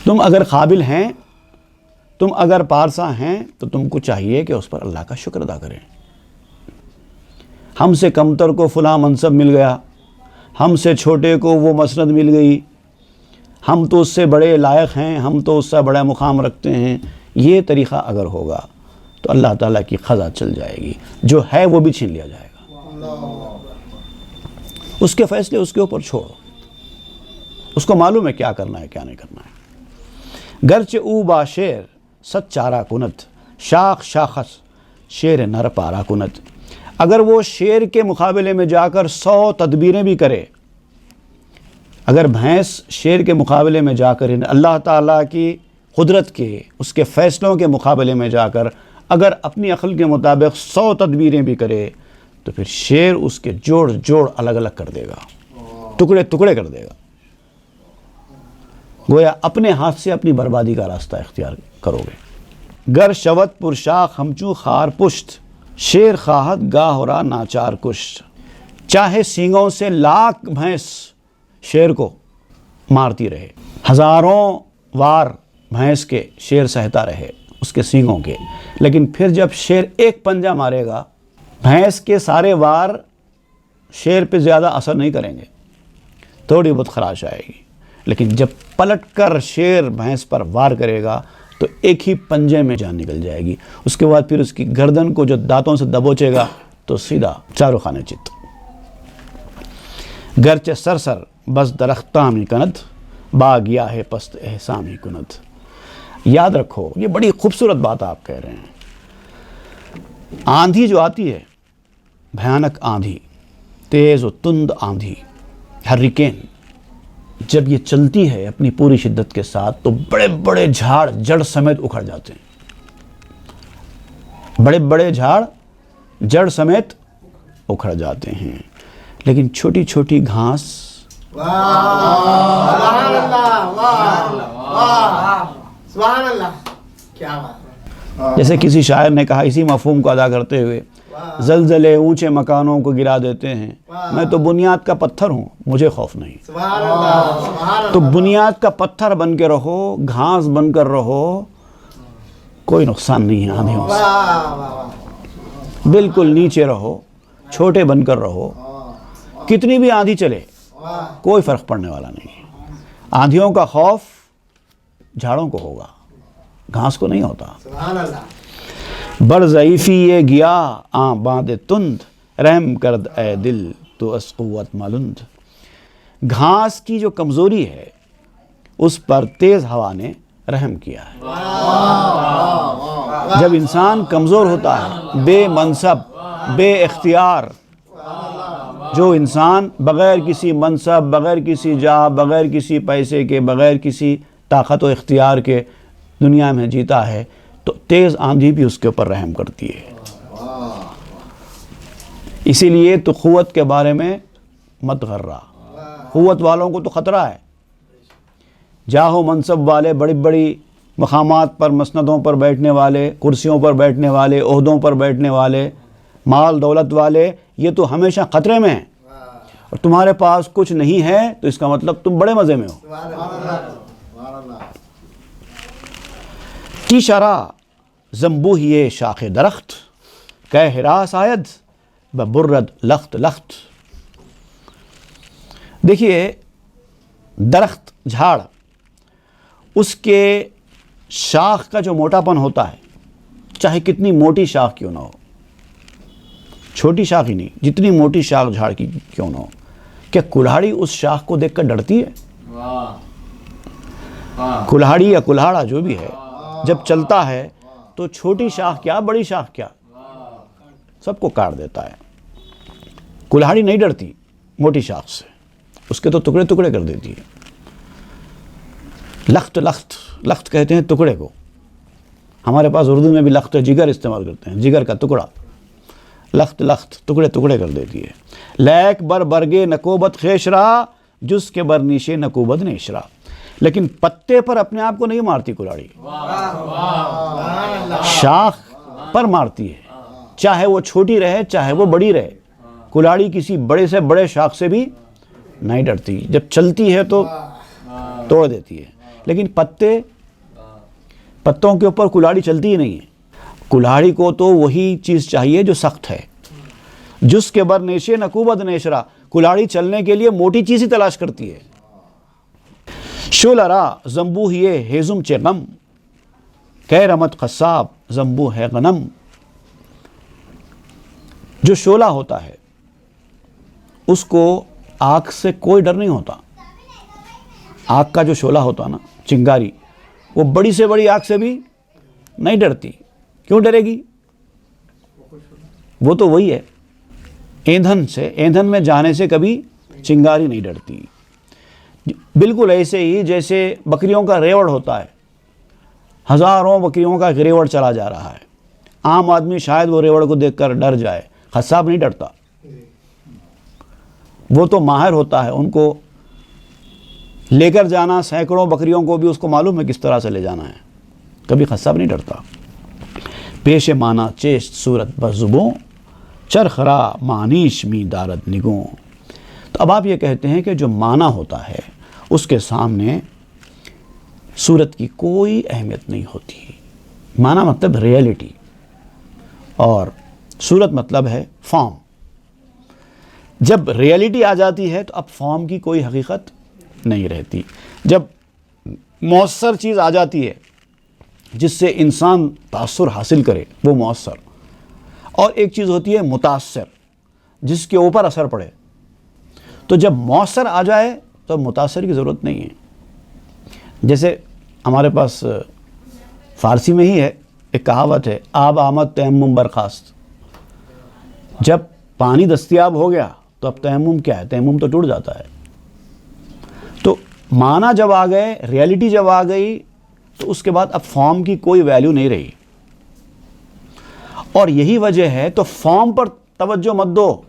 تم اگر قابل ہیں، تم اگر پارسا ہیں تو تم کو چاہیے کہ اس پر اللہ کا شکر ادا کریں. ہم سے کمتر کو فلاں منصب مل گیا، ہم سے چھوٹے کو وہ مسند مل گئی، ہم تو اس سے بڑے لائق ہیں، ہم تو اس سے بڑا مقام رکھتے ہیں. یہ طریقہ اگر ہوگا تو اللہ تعالیٰ کی خزا چل جائے گی. جو ہے وہ بھی چھین لیا جائے گا. اس کے فیصلے اس کے اوپر چھوڑو. اس کو معلوم ہے کیا کرنا ہے کیا نہیں کرنا ہے. گرچہ او با شیر ست چارہ کنت شاخ شاخس شیر نر پارا کنت. اگر وہ شیر کے مقابلے میں جا کر 100 تدبیریں بھی کرے، اگر بھینس شیر کے مقابلے میں جا کر اللہ تعالیٰ کی قدرت کے، اس کے فیصلوں کے مقابلے میں جا کر اگر اپنی عقل کے مطابق 100 تدبیریں بھی کرے تو پھر شیر اس کے جوڑ جوڑ الگ الگ کر دے گا، ٹکڑے ٹکڑے کر دے گا. گویا اپنے ہاتھ سے اپنی بربادی کا راستہ اختیار کرو گے. گر شوت پرشاخ ہمچو خار پشت شیر خواہت گاہ را ناچار کشت. چاہے سینگوں سے لاکھ بھینس شیر کو مارتی رہے، ہزاروں وار بھینس کے شیر سہتا رہے اس کے سینگوں کے، لیکن پھر جب شیر ایک پنجہ مارے گا، بھینس کے سارے وار شیر پہ زیادہ اثر نہیں کریں گے، تھوڑی بہت خراش آئے گی. لیکن جب پلٹ کر شیر بھینس پر وار کرے گا تو ایک ہی پنجے میں جان نکل جائے گی. اس کے بعد پھر اس کی گردن کو جو دانتوں سے دبوچے گا تو سیدھا چاروں خانے چت. گرچہ سر سر بس درختاں می کند باغیا ہے پست احسامی کند. یاد رکھو، یہ بڑی خوبصورت بات آپ کہہ رہے ہیں. آندھی جو آتی ہے، بھیانک آندھی، تیز و تند آندھی، ہریکین، جب یہ چلتی ہے اپنی پوری شدت کے ساتھ تو بڑے بڑے جھاڑ جڑ سمیت اکھڑ جاتے ہیں. بڑے بڑے جھاڑ جڑ سمیت اکھڑ جاتے ہیں، لیکن چھوٹی چھوٹی گھاس جیسے کسی شاعر نے کہا اسی مفہوم کو ادا کرتے ہوئے، زلزلے اونچے مکانوں کو گرا دیتے ہیں، میں تو بنیاد کا پتھر ہوں، مجھے خوف نہیں. تو بنیاد کا پتھر بن کے رہو، گھاس بن کر رہو، کوئی نقصان نہیں ہے آندھیوں سے. بالکل نیچے رہو، چھوٹے بن کر رہو، کتنی بھی آندھی چلے کوئی فرق پڑنے والا نہیں ہے. آندھیوں کا خوف جھاڑوں کو ہوگا, گھاس کو نہیں ہوتا. بر ضعیفی یہ گیا آں باندے تند, رحم کرد اے دل تو اس قوت مالند. گھاس کی جو کمزوری ہے اس پر تیز ہوا نے رحم کیا ہے. جب انسان کمزور ہوتا ہے, بے منصب, بے اختیار, جو انسان بغیر کسی منصب, بغیر کسی جاہ, بغیر کسی پیسے کے, بغیر کسی طاقت و اختیار کے دنیا میں جیتا ہے, تو تیز آندھی بھی اس کے اوپر رحم کرتی ہے. اسی لیے تو قوت کے بارے میں مت غرہ. قوت والوں کو تو خطرہ ہے. جاہ و منصب والے, بڑی بڑی مقامات پر, مسندوں پر بیٹھنے والے, کرسیوں پر بیٹھنے والے, عہدوں پر بیٹھنے والے, مال دولت والے, یہ تو ہمیشہ خطرے میں ہیں. اور تمہارے پاس کچھ نہیں ہے تو اس کا مطلب تم بڑے مزے میں ہو. کی شرح زنبوہ یہ شاخ درخت, کہ ہراس آید ببرد لخت لخت. دیکھیے درخت, جھاڑ, اس کے شاخ کا جو موٹا پن ہوتا ہے, چاہے کتنی موٹی شاخ کیوں نہ ہو, چھوٹی شاخ ہی نہیں, جتنی موٹی شاخ جھاڑ کی کیوں نہ ہو, کیا کلہاڑی اس شاخ کو دیکھ کر ڈرتی ہے؟ کلہاڑی یا کلہاڑا جو بھی ہے, جب چلتا ہے تو چھوٹی شاخ کیا, بڑی شاخ کیا, سب کو کاٹ دیتا ہے. کلہاڑی نہیں ڈرتی موٹی شاخ سے, اس کے تو ٹکڑے ٹکڑے کر دیتی ہے. لخت, لخت, لخت کہتے ہیں ٹکڑے کو. ہمارے پاس اردو میں بھی لخت جگر استعمال کرتے ہیں, جگر کا ٹکڑا. لخت, لخت, ٹکڑے ٹکڑے کر دیتی ہے. لیک بر برگے نکوبت خیشرا, جس کے بر نیشے نکوبت نیشرا. لیکن پتے پر اپنے آپ کو نہیں مارتی کلاڑی, شاخ پر مارتی ہے, چاہے وہ چھوٹی رہے چاہے وہ بڑی رہے. کلاڑی کسی بڑے سے بڑے شاخ سے بھی نہیں ڈرتی, جب چلتی ہے تو توڑ دیتی ہے. لیکن پتوں کے اوپر کلاڑی چلتی ہی نہیں ہے. کلاڑی کو تو وہی چیز چاہیے جو سخت ہے. جس کے بر نیشے نکوبت نیشرا, کلاڑی چلنے کے لیے موٹی چیز ہی تلاش کرتی ہے. شولرا زنبوہ یہ ہیزم چے غم, کہ رمت قصاب زنبوہ ہے غنم. جو شولہ ہوتا ہے اس کو آگ سے کوئی ڈر نہیں ہوتا. آگ کا جو شولہ ہوتا نا, چنگاری, وہ بڑی سے بڑی آگ سے بھی نہیں ڈرتی. کیوں ڈرے گی؟ وہ تو وہی ہے. ایندھن میں جانے سے کبھی چنگاری نہیں ڈرتی. بالکل ایسے ہی جیسے بکریوں کا ریوڑ ہوتا ہے, ہزاروں بکریوں کا ریوڑ چلا جا رہا ہے. عام آدمی شاید وہ ریوڑ کو دیکھ کر ڈر جائے, قصاب نہیں ڈرتا. وہ تو ماہر ہوتا ہے, ان کو لے کر جانا, سینکڑوں بکریوں کو بھی اس کو معلوم ہے کس طرح سے لے جانا ہے. کبھی قصاب نہیں ڈرتا. پیش مانا چیست صورت بزبوں, چرخرا مانیش می دارد نگوں. تو اب آپ یہ کہتے ہیں کہ جو مانا ہوتا ہے اس کے سامنے صورت کی کوئی اہمیت نہیں ہوتی. مانا مطلب ریئلٹی, اور صورت مطلب ہے فارم. جب ریئلٹی آ جاتی ہے تو اب فارم کی کوئی حقیقت نہیں رہتی. جب مؤثر چیز آ جاتی ہے جس سے انسان تاثر حاصل کرے, وہ مؤثر. اور ایک چیز ہوتی ہے متاثر, جس کے اوپر اثر پڑے. تو جب مؤثر آ جائے تو متاثر کی ضرورت نہیں ہے. جیسے ہمارے پاس فارسی میں ہی ہے ایک کہاوت ہے, آب آمد تیمم برخاست. جب پانی دستیاب ہو گیا تو اب تیمم کیا ہے, تیمم تو ٹوٹ جاتا ہے. تو معنی جب آ گئے, ریئلٹی جب آ گئی, تو اس کے بعد اب فارم کی کوئی ویلیو نہیں رہی. اور یہی وجہ ہے تو فارم پر توجہ مت دو,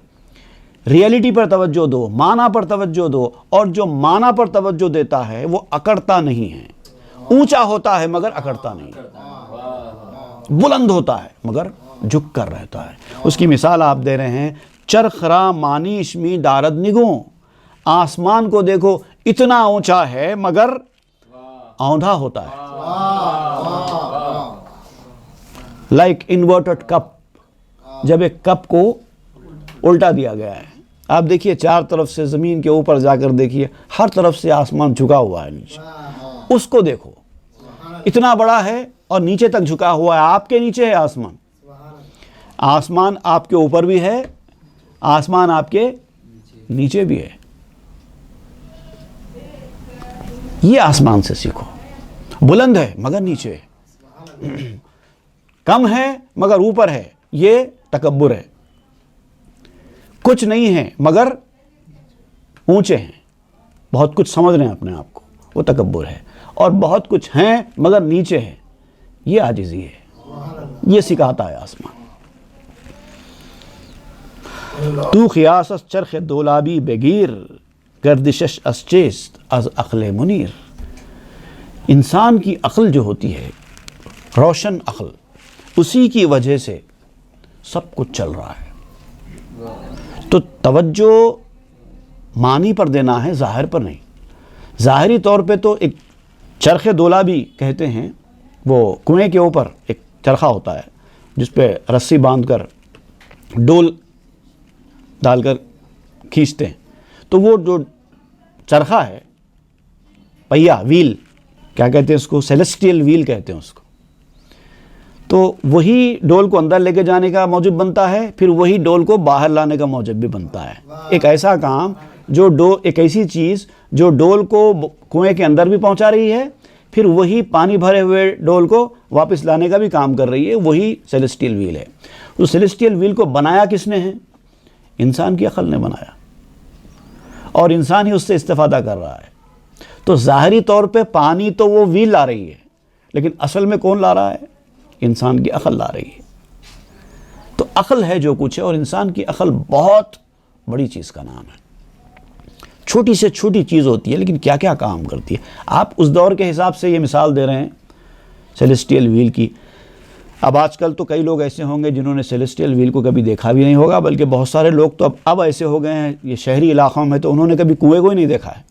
ریئلٹی پر توجہ دو, معنی پر توجہ دو. اور جو معنی پر توجہ دیتا ہے وہ اکڑتا نہیں ہے. اونچا ہوتا ہے مگر اکڑتا نہیں, بلند ہوتا ہے مگر جھک کر رہتا ہے. اس کی مثال آپ دے رہے ہیں, چرخرا مانیش می دارد نگوں. آسمان کو دیکھو, اتنا اونچا ہے مگر آندھا ہوتا ہے. لائک انورٹڈ کپ, جب ایک کپ کو الٹا دیا گیا ہے, آپ دیکھیے چار طرف سے زمین کے اوپر جا کر دیکھیے، ہر طرف سے آسمان جھکا ہوا ہے نیچے، اس کو دیکھو اتنا بڑا ہے اور نیچے تک جھکا ہوا ہے، آپ کے نیچے ہے آسمان، آسمان آپ کے اوپر بھی ہے، آسمان آپ کے نیچے بھی ہے۔ یہ آسمان سے سیکھو، بلند ہے مگر نیچے ہے، کم ہے مگر اوپر ہے، یہ تکبر ہے۔ کچھ نہیں ہے مگر اونچے ہیں، بہت کچھ سمجھ رہے ہیں اپنے آپ کو، وہ تکبر ہے، اور بہت کچھ ہیں مگر نیچے ہے، یہ عاجزی ہے۔ یہ سکھاتا ہے آسمان۔ تو خیاس از چرخ دولابی بگیر، گردشش از چیست از عقل منیر۔ انسان کی عقل جو ہوتی ہے، روشن عقل، اسی کی وجہ سے سب کچھ چل رہا ہے۔ تو توجہ معنی پر دینا ہے، ظاہر پر نہیں۔ ظاہری طور پہ تو ایک چرخ دولابی کہتے ہیں، وہ کنویں کے اوپر ایک چرخہ ہوتا ہے جس پہ رسی باندھ کر ڈول ڈال کر کھینچتے ہیں، تو وہ جو چرخہ ہے، پہیا، ویل کیا کہتے ہیں اس کو، سیلیسٹیل ویل کہتے ہیں اس کو، تو وہی ڈول کو اندر لے کے جانے کا موجب بنتا ہے، پھر وہی ڈول کو باہر لانے کا موجب بھی بنتا ہے۔ ایک ایسا کام ایک ایسی چیز جو ڈول کو کنویں کے اندر بھی پہنچا رہی ہے، پھر وہی پانی بھرے ہوئے ڈول کو واپس لانے کا بھی کام کر رہی ہے، وہی سیلیسٹیل ویل ہے۔ اس سیلیسٹیل ویل کو بنایا کس نے ہے؟ انسان کی عقل نے بنایا، اور انسان ہی اس سے استفادہ کر رہا ہے۔ تو ظاہری طور پہ پانی تو وہ ویل لا رہی ہے، لیکن اصل میں کون لا رہا ہے؟ انسان کی عقل لا رہی ہے۔ تو عقل ہے جو کچھ ہے، اور انسان کی عقل بہت بڑی چیز کا نام ہے۔ چھوٹی سے چھوٹی چیز ہوتی ہے لیکن کیا کیا کام کرتی ہے۔ آپ اس دور کے حساب سے یہ مثال دے رہے ہیں سیلیسٹیل ویل کی۔ اب آج کل تو کئی لوگ ایسے ہوں گے جنہوں نے سیلیسٹیل ویل کو کبھی دیکھا بھی نہیں ہوگا، بلکہ بہت سارے لوگ تو اب ایسے ہو گئے ہیں، یہ شہری علاقوں میں تو انہوں نے کبھی کنویں کو ہی نہیں دیکھا ہے،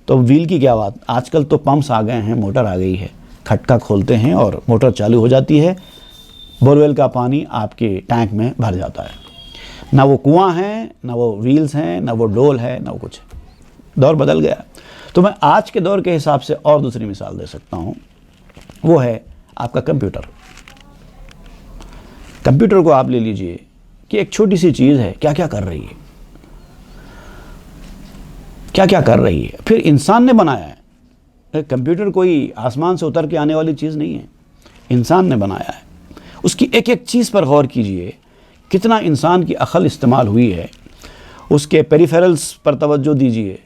تو ویل کی کیا بات۔ آج کل تو پمپس آ گئے ہیں، موٹر آ گئی ہے، کھٹکا کھولتے ہیں اور موٹر چالو ہو جاتی ہے، بورویل کا پانی آپ کے ٹینک میں بھر جاتا ہے۔ نہ وہ کنواں ہیں، نہ وہ ویلز ہیں، نہ وہ ڈول ہے، نہ وہ کچھ ہے۔ دور بدل گیا۔ تو میں آج کے دور کے حساب سے اور دوسری مثال دے سکتا ہوں، وہ ہے آپ کا کمپیوٹر۔ کمپیوٹر کو آپ لے لیجئے کہ ایک چھوٹی سی چیز ہے، کیا کیا کر رہی ہے، کیا کیا کر رہی ہے۔ پھر انسان نے بنایا ہے، کمپیوٹر کوئی آسمان سے اتر کے آنے والی چیز نہیں ہے، انسان نے بنایا ہے۔ اس کی ایک ایک چیز پر غور کیجئے، کتنا انسان کی عقل استعمال ہوئی ہے۔ اس کے پیریفیرلز پر توجہ دیجئے،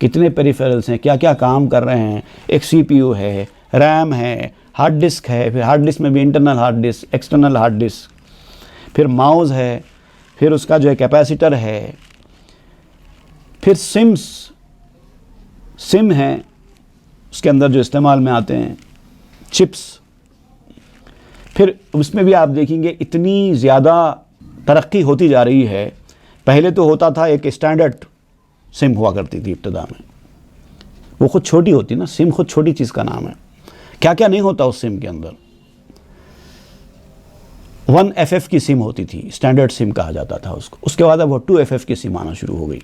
کتنے پیریفیرلز ہیں، کیا کیا کام کر رہے ہیں۔ ایک سی پی یو ہے، ریم ہے، ہارڈ ڈسک ہے، پھر ہارڈ ڈسک میں بھی internal hard disk, external hard disk, پھر ماؤز ہے، پھر اس کا جو ہے کیپیسیٹر ہے، پھر سم ہیں اس کے اندر جو استعمال میں آتے ہیں، چپس۔ پھر اس میں بھی آپ دیکھیں گے اتنی زیادہ ترقی ہوتی جا رہی ہے۔ پہلے تو ہوتا تھا ایک اسٹینڈرڈ سم ہوا کرتی تھی ابتدا میں، وہ خود چھوٹی ہوتی نا، سم خود چھوٹی چیز کا نام ہے۔ کیا کیا نہیں ہوتا اس سم کے اندر۔ 1FF کی سم ہوتی تھی، اسٹینڈرڈ سم کہا جاتا تھا اس کو۔ اس کے بعد اب وہ 2FF کی سم آنا شروع ہو گئی،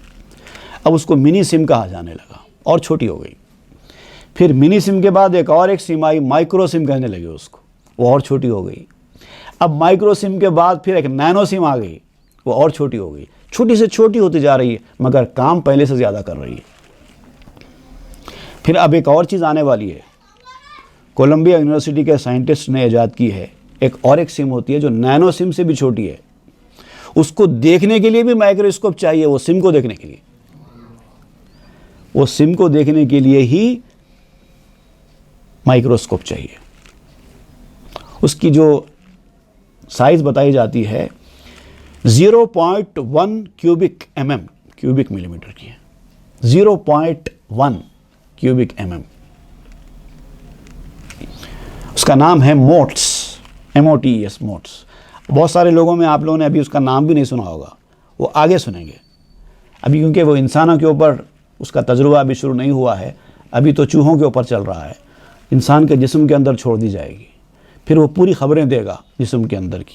اب اس کو منی سم کہا جانے لگا، اور چھوٹی ہو گئی۔ پھر منی سم کے بعد ایک اور ایک سم آئی، مائکرو سم کہنے لگے اس کو، وہ اور چھوٹی ہو گئی۔ اب مائکرو سم کے بعد پھر ایک نینو سم آ گئی، وہ اور چھوٹی ہو گئی۔ چھوٹی سے چھوٹی ہوتی جا رہی ہے مگر کام پہلے سے زیادہ کر رہی ہے۔ پھر اب ایک اور چیز آنے والی ہے، کولمبیا یونیورسٹی کے سائنٹسٹ نے ایجاد کی ہے، ایک اور ایک سم ہوتی ہے جو نینو سم سے بھی چھوٹی ہے۔ اس کو دیکھنے کے لیے بھی مائکروسکوپ چاہیے، وہ سم کو دیکھنے کے لیے، وہ سم کو دیکھنے کے لیے ہی مائکروسکوپ چاہیے۔ اس کی جو سائز بتائی جاتی ہے 0.1 کیوبک ملی میٹر کی ہے، 0.1 کیوبک mm۔ اس کا نام ہے موٹس، MOTES، موٹس۔ بہت سارے لوگوں میں آپ لوگوں نے ابھی اس کا نام بھی نہیں سنا ہوگا، وہ آگے سنیں گے ابھی، کیونکہ وہ انسانوں کے اوپر اس کا تجربہ ابھی شروع نہیں ہوا ہے، ابھی تو چوہوں کے اوپر چل رہا ہے، انسان کے جسم کے اندر چھوڑ دی جائے گی، پھر وہ پوری خبریں دے گا جسم کے اندر کی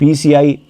PCI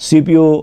CPU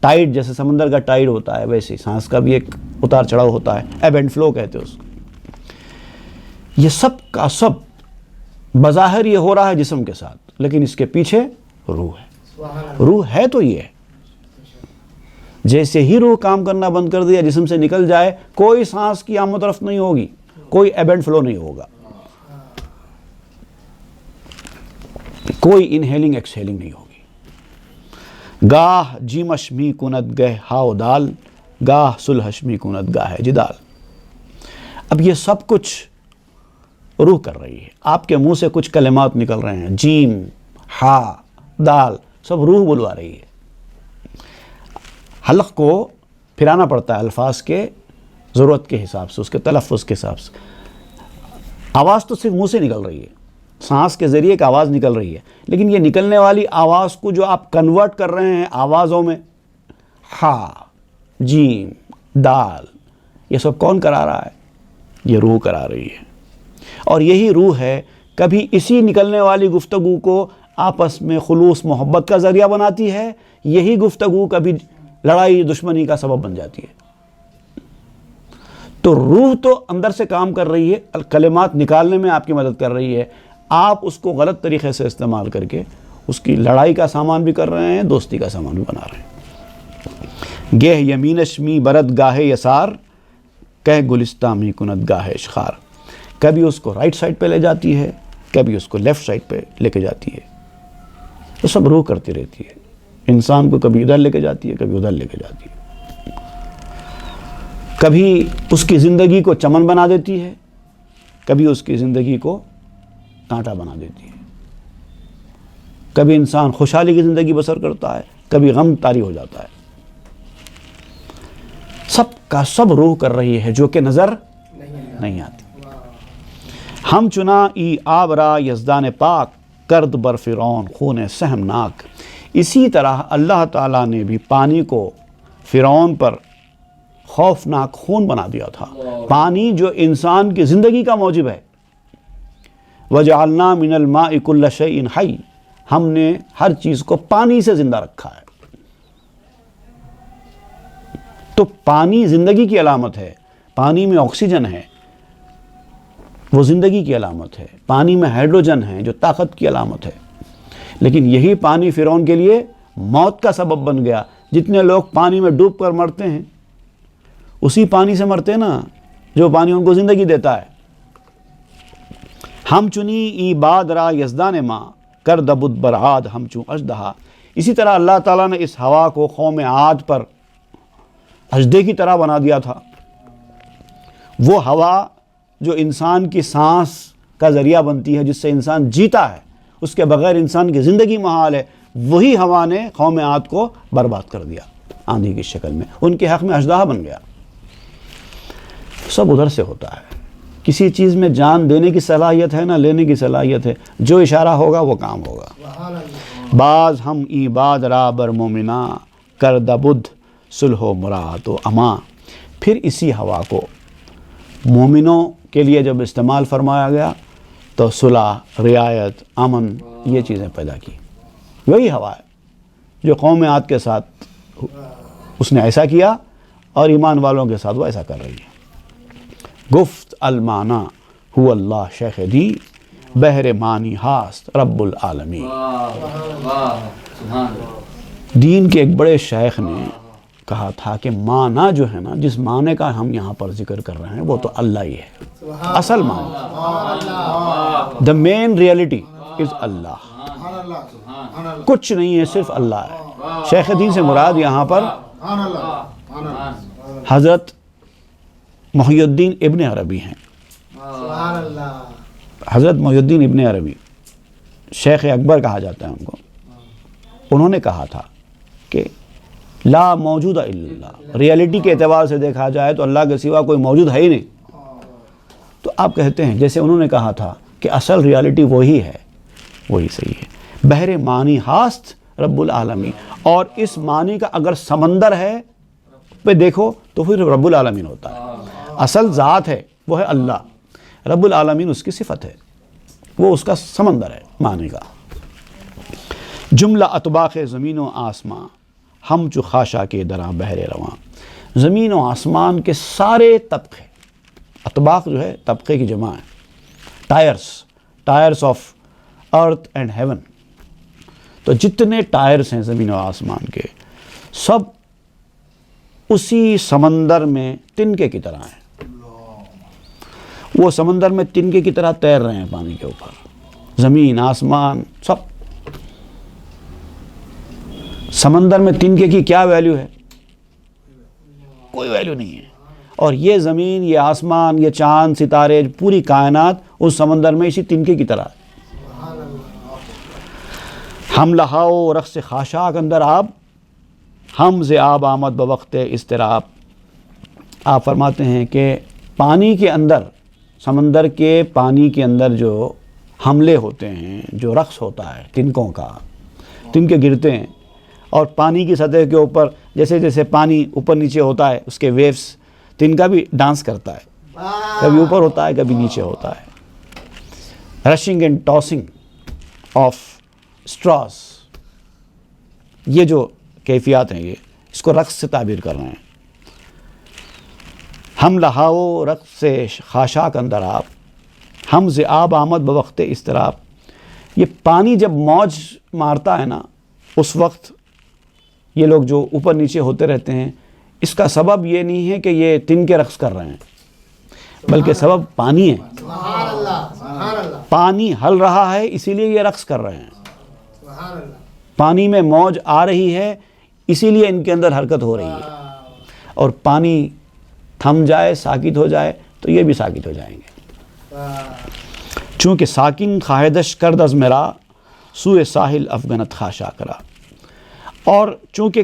ٹائڈ جیسے سمندر کا ٹائڈ ہوتا ہے ویسے ہی سانس کا بھی ایک اتار چڑھاؤ ہوتا ہے، ایب اینڈ فلو کہتے ہیں اس کو۔ یہ سب کا سب بظاہر یہ ہو رہا ہے جسم کے ساتھ، لیکن اس کے پیچھے روح ہے۔ روح ہے تو یہ ہے، جیسے ہی روح کام کرنا بند کر دیا، جسم سے نکل جائے، کوئی سانس کی آمد و رفت نہیں ہوگی، کوئی ایب اینڈ فلو نہیں ہوگا، کوئی انہیلنگ ایکسہیلنگ نہیں ہوگی۔ گاہ جیمش می کند گہ ہاؤ دال، گاہ سلحش می کند گاہ جدال۔ اب یہ سب کچھ روح کر رہی ہے، آپ کے منہ سے کچھ کلمات نکل رہے ہیں، جیم، ہا، دال، سب روح بلوا رہی ہے۔ حلق کو پھرانا پڑتا ہے الفاظ کے ضرورت کے حساب سے، اس کے تلفظ کے حساب سے۔ آواز تو صرف منہ سے نکل رہی ہے، سانس کے ذریعے ایک آواز نکل رہی ہے، لیکن یہ نکلنے والی آواز کو جو آپ کنورٹ کر رہے ہیں آوازوں میں، ہا، جیم، دال، یہ سب کون کرا رہا ہے؟ یہ روح کرا رہی ہے۔ اور یہی روح ہے کبھی اسی نکلنے والی گفتگو کو آپس میں خلوص محبت کا ذریعہ بناتی ہے، یہی گفتگو کبھی لڑائی دشمنی کا سبب بن جاتی ہے۔ تو روح تو اندر سے کام کر رہی ہے، کلمات نکالنے میں آپ کی مدد کر رہی ہے، آپ اس کو غلط طریقے سے استعمال کر کے اس کی لڑائی کا سامان بھی کر رہے ہیں، دوستی کا سامان بھی بنا رہے ہیں۔ گہ یمینش می برد گاہ یسار، کہ گلستہ می کند گاہ اشخار۔ کبھی اس کو رائٹ سائڈ پہ لے جاتی ہے، کبھی اس کو لیفٹ سائڈ پہ لے کے جاتی ہے۔ تو سب روح کرتی رہتی ہے، انسان کو کبھی ادھر لے کے جاتی ہے، کبھی ادھر لے کے جاتی ہے۔ کبھی اس کی زندگی کو چمن بنا دیتی ہے، کبھی اس کی زندگی کو کانٹا بنا دیتی ہے۔ کبھی انسان خوشحالی کی زندگی بسر کرتا ہے، کبھی غم طاری ہو جاتا ہے۔ سب کا سب روح کر رہی ہے جو کہ نظر نہیں آتی۔ ہم چنا ای آب را یزدان پاک، کرد بر فرعون خون سہمناک۔ اسی طرح اللہ تعالیٰ نے بھی پانی کو فرعون پر خوفناک خون بنا دیا تھا۔ پانی جو انسان کی زندگی کا موجب ہے۔ وَجَعَلْنَا مِنَ الْمَاءِ كُلَّ شَيْءٍ حَيٍّ، ہم نے ہر چیز کو پانی سے زندہ رکھا ہے۔ تو پانی زندگی کی علامت ہے، پانی میں آکسیجن ہے، وہ زندگی کی علامت ہے۔ پانی میں ہائیڈروجن ہے جو طاقت کی علامت ہے۔ لیکن یہی پانی فرعون کے لیے موت کا سبب بن گیا۔ جتنے لوگ پانی میں ڈوب کر مرتے ہیں اسی پانی سے مرتے ہیں نا، جو پانی ان کو زندگی دیتا ہے۔ ہم چنی ای باد را یزدان ماں، کر دبد برعاد ہم چوں اژدہا۔ اسی طرح اللہ تعالیٰ نے اس ہوا کو قوم عاد پر اژدے کی طرح بنا دیا تھا۔ وہ ہوا جو انسان کی سانس کا ذریعہ بنتی ہے، جس سے انسان جیتا ہے، اس کے بغیر انسان کی زندگی محال ہے، وہی ہوا نے قوم عاد کو برباد کر دیا آندھی کی شکل میں، ان کے حق میں اژدہا بن گیا۔ سب ادھر سے ہوتا ہے۔ کسی چیز میں جان دینے کی صلاحیت ہے نہ لینے کی صلاحیت ہے، جو اشارہ ہوگا وہ کام ہوگا۔ بعض ہم ای باد را بر مومنا، کرد بدھ صلح و مراد و اما۔ پھر اسی ہوا کو مومنوں کے لیے جب استعمال فرمایا گیا تو صلح، رعایت، امن، یہ چیزیں پیدا کی۔ وہی ہوا ہے جو قوم عاد کے ساتھ اس نے ایسا کیا اور ایمان والوں کے ساتھ وہ ایسا کر رہی ہے۔ گفت المانا هو اللہ شیخ دی، بحر مانی ہاست رب العالمین۔ دین کے ایک بڑے شیخ نے کہا تھا کہ معنی جو ہے نا، جس معنی کا ہم یہاں پر ذکر کر رہے ہیں وہ تو اللہ ہی ہے، اصل معنی۔ the main reality is اللہ، کچھ نہیں ہے، صرف اللہ ہے۔ شیخ دین سے مراد یہاں پر حضرت محی الدین ابن عربی ہیں۔ حضرت محی الدین ابن عربی شیخ اکبر کہا جاتا ہے ان کو۔ انہوں نے کہا تھا کہ لا موجود الا اللہ، ریالٹی کے اعتبار سے دیکھا جائے تو اللہ کے سوا کوئی موجود ہے ہی نہیں۔ تو آپ کہتے ہیں جیسے انہوں نے کہا تھا کہ اصل ریالٹی وہی ہے، وہی صحیح ہے۔ بحر معنی ہاست رب العالمین، اور اس معنی کا اگر سمندر ہے پہ دیکھو تو پھر رب العالمین ہوتا ہے۔ اصل ذات ہے وہ ہے اللہ، رب العالمین اس کی صفت ہے، وہ اس کا سمندر ہے معنی کا۔ جملہ اطباق زمین و آسماں، ہم چو خاشا کے دراں بحر رواں. زمین و آسمان کے سارے طبقے، اطباق جو ہے طبقے کی جمع ہے، tiers of earth and heaven. تو جتنے ٹائرس ہیں زمین و آسمان کے سب اسی سمندر میں تنکے کی طرح ہیں. وہ سمندر میں تنکے کی طرح تیر رہے ہیں پانی کے اوپر. زمین آسمان سب. سمندر میں تنکے کی کیا ویلیو ہے؟ کوئی ویلیو نہیں ہے. اور یہ زمین، یہ آسمان، یہ چاند، ستارے، پوری کائنات اس سمندر میں اسی تنکے کی طرح ہے. ہم لہاؤ رقص خاشاک اندر آب، ہم ز آب آمد بوقت اضطراب. آپ فرماتے ہیں کہ پانی کے اندر، سمندر کے پانی کے اندر جو حملے ہوتے ہیں، جو رقص ہوتا ہے تنکوں کا، تنکے گرتے ہیں اور پانی کی سطح کے اوپر جیسے جیسے پانی اوپر نیچے ہوتا ہے اس کے ویوز، تنکا بھی ڈانس کرتا ہے، کبھی اوپر ہوتا ہے کبھی نیچے ہوتا ہے. رشنگ اینڈ ٹاسنگ آف اسٹراس، یہ جو کیفیات ہیں یہ اس کو رقص سے تعبیر کر رہے ہیں. ہم لہاؤ رقص سے خاشاک اندر آب، ہم ز آب آمد بوقت اضطراب. یہ پانی جب موج مارتا ہے نا اس وقت یہ لوگ جو اوپر نیچے ہوتے رہتے ہیں، اس کا سبب یہ نہیں ہے کہ یہ تنکے رقص کر رہے ہیں، بلکہ سبب پانی ہے. پانی ہل رہا ہے اسی لیے یہ رقص کر رہے ہیں. پانی میں موج آ رہی ہے اسی لیے ان کے اندر حرکت ہو رہی ہے. اور پانی تھم جائے، ساکت ہو جائے تو یہ بھی ساکت ہو جائیں گے. چونکہ ساکن خواہدش کرد از میرا، سوئے ساحل افغنت خاشا کرا. اور چونکہ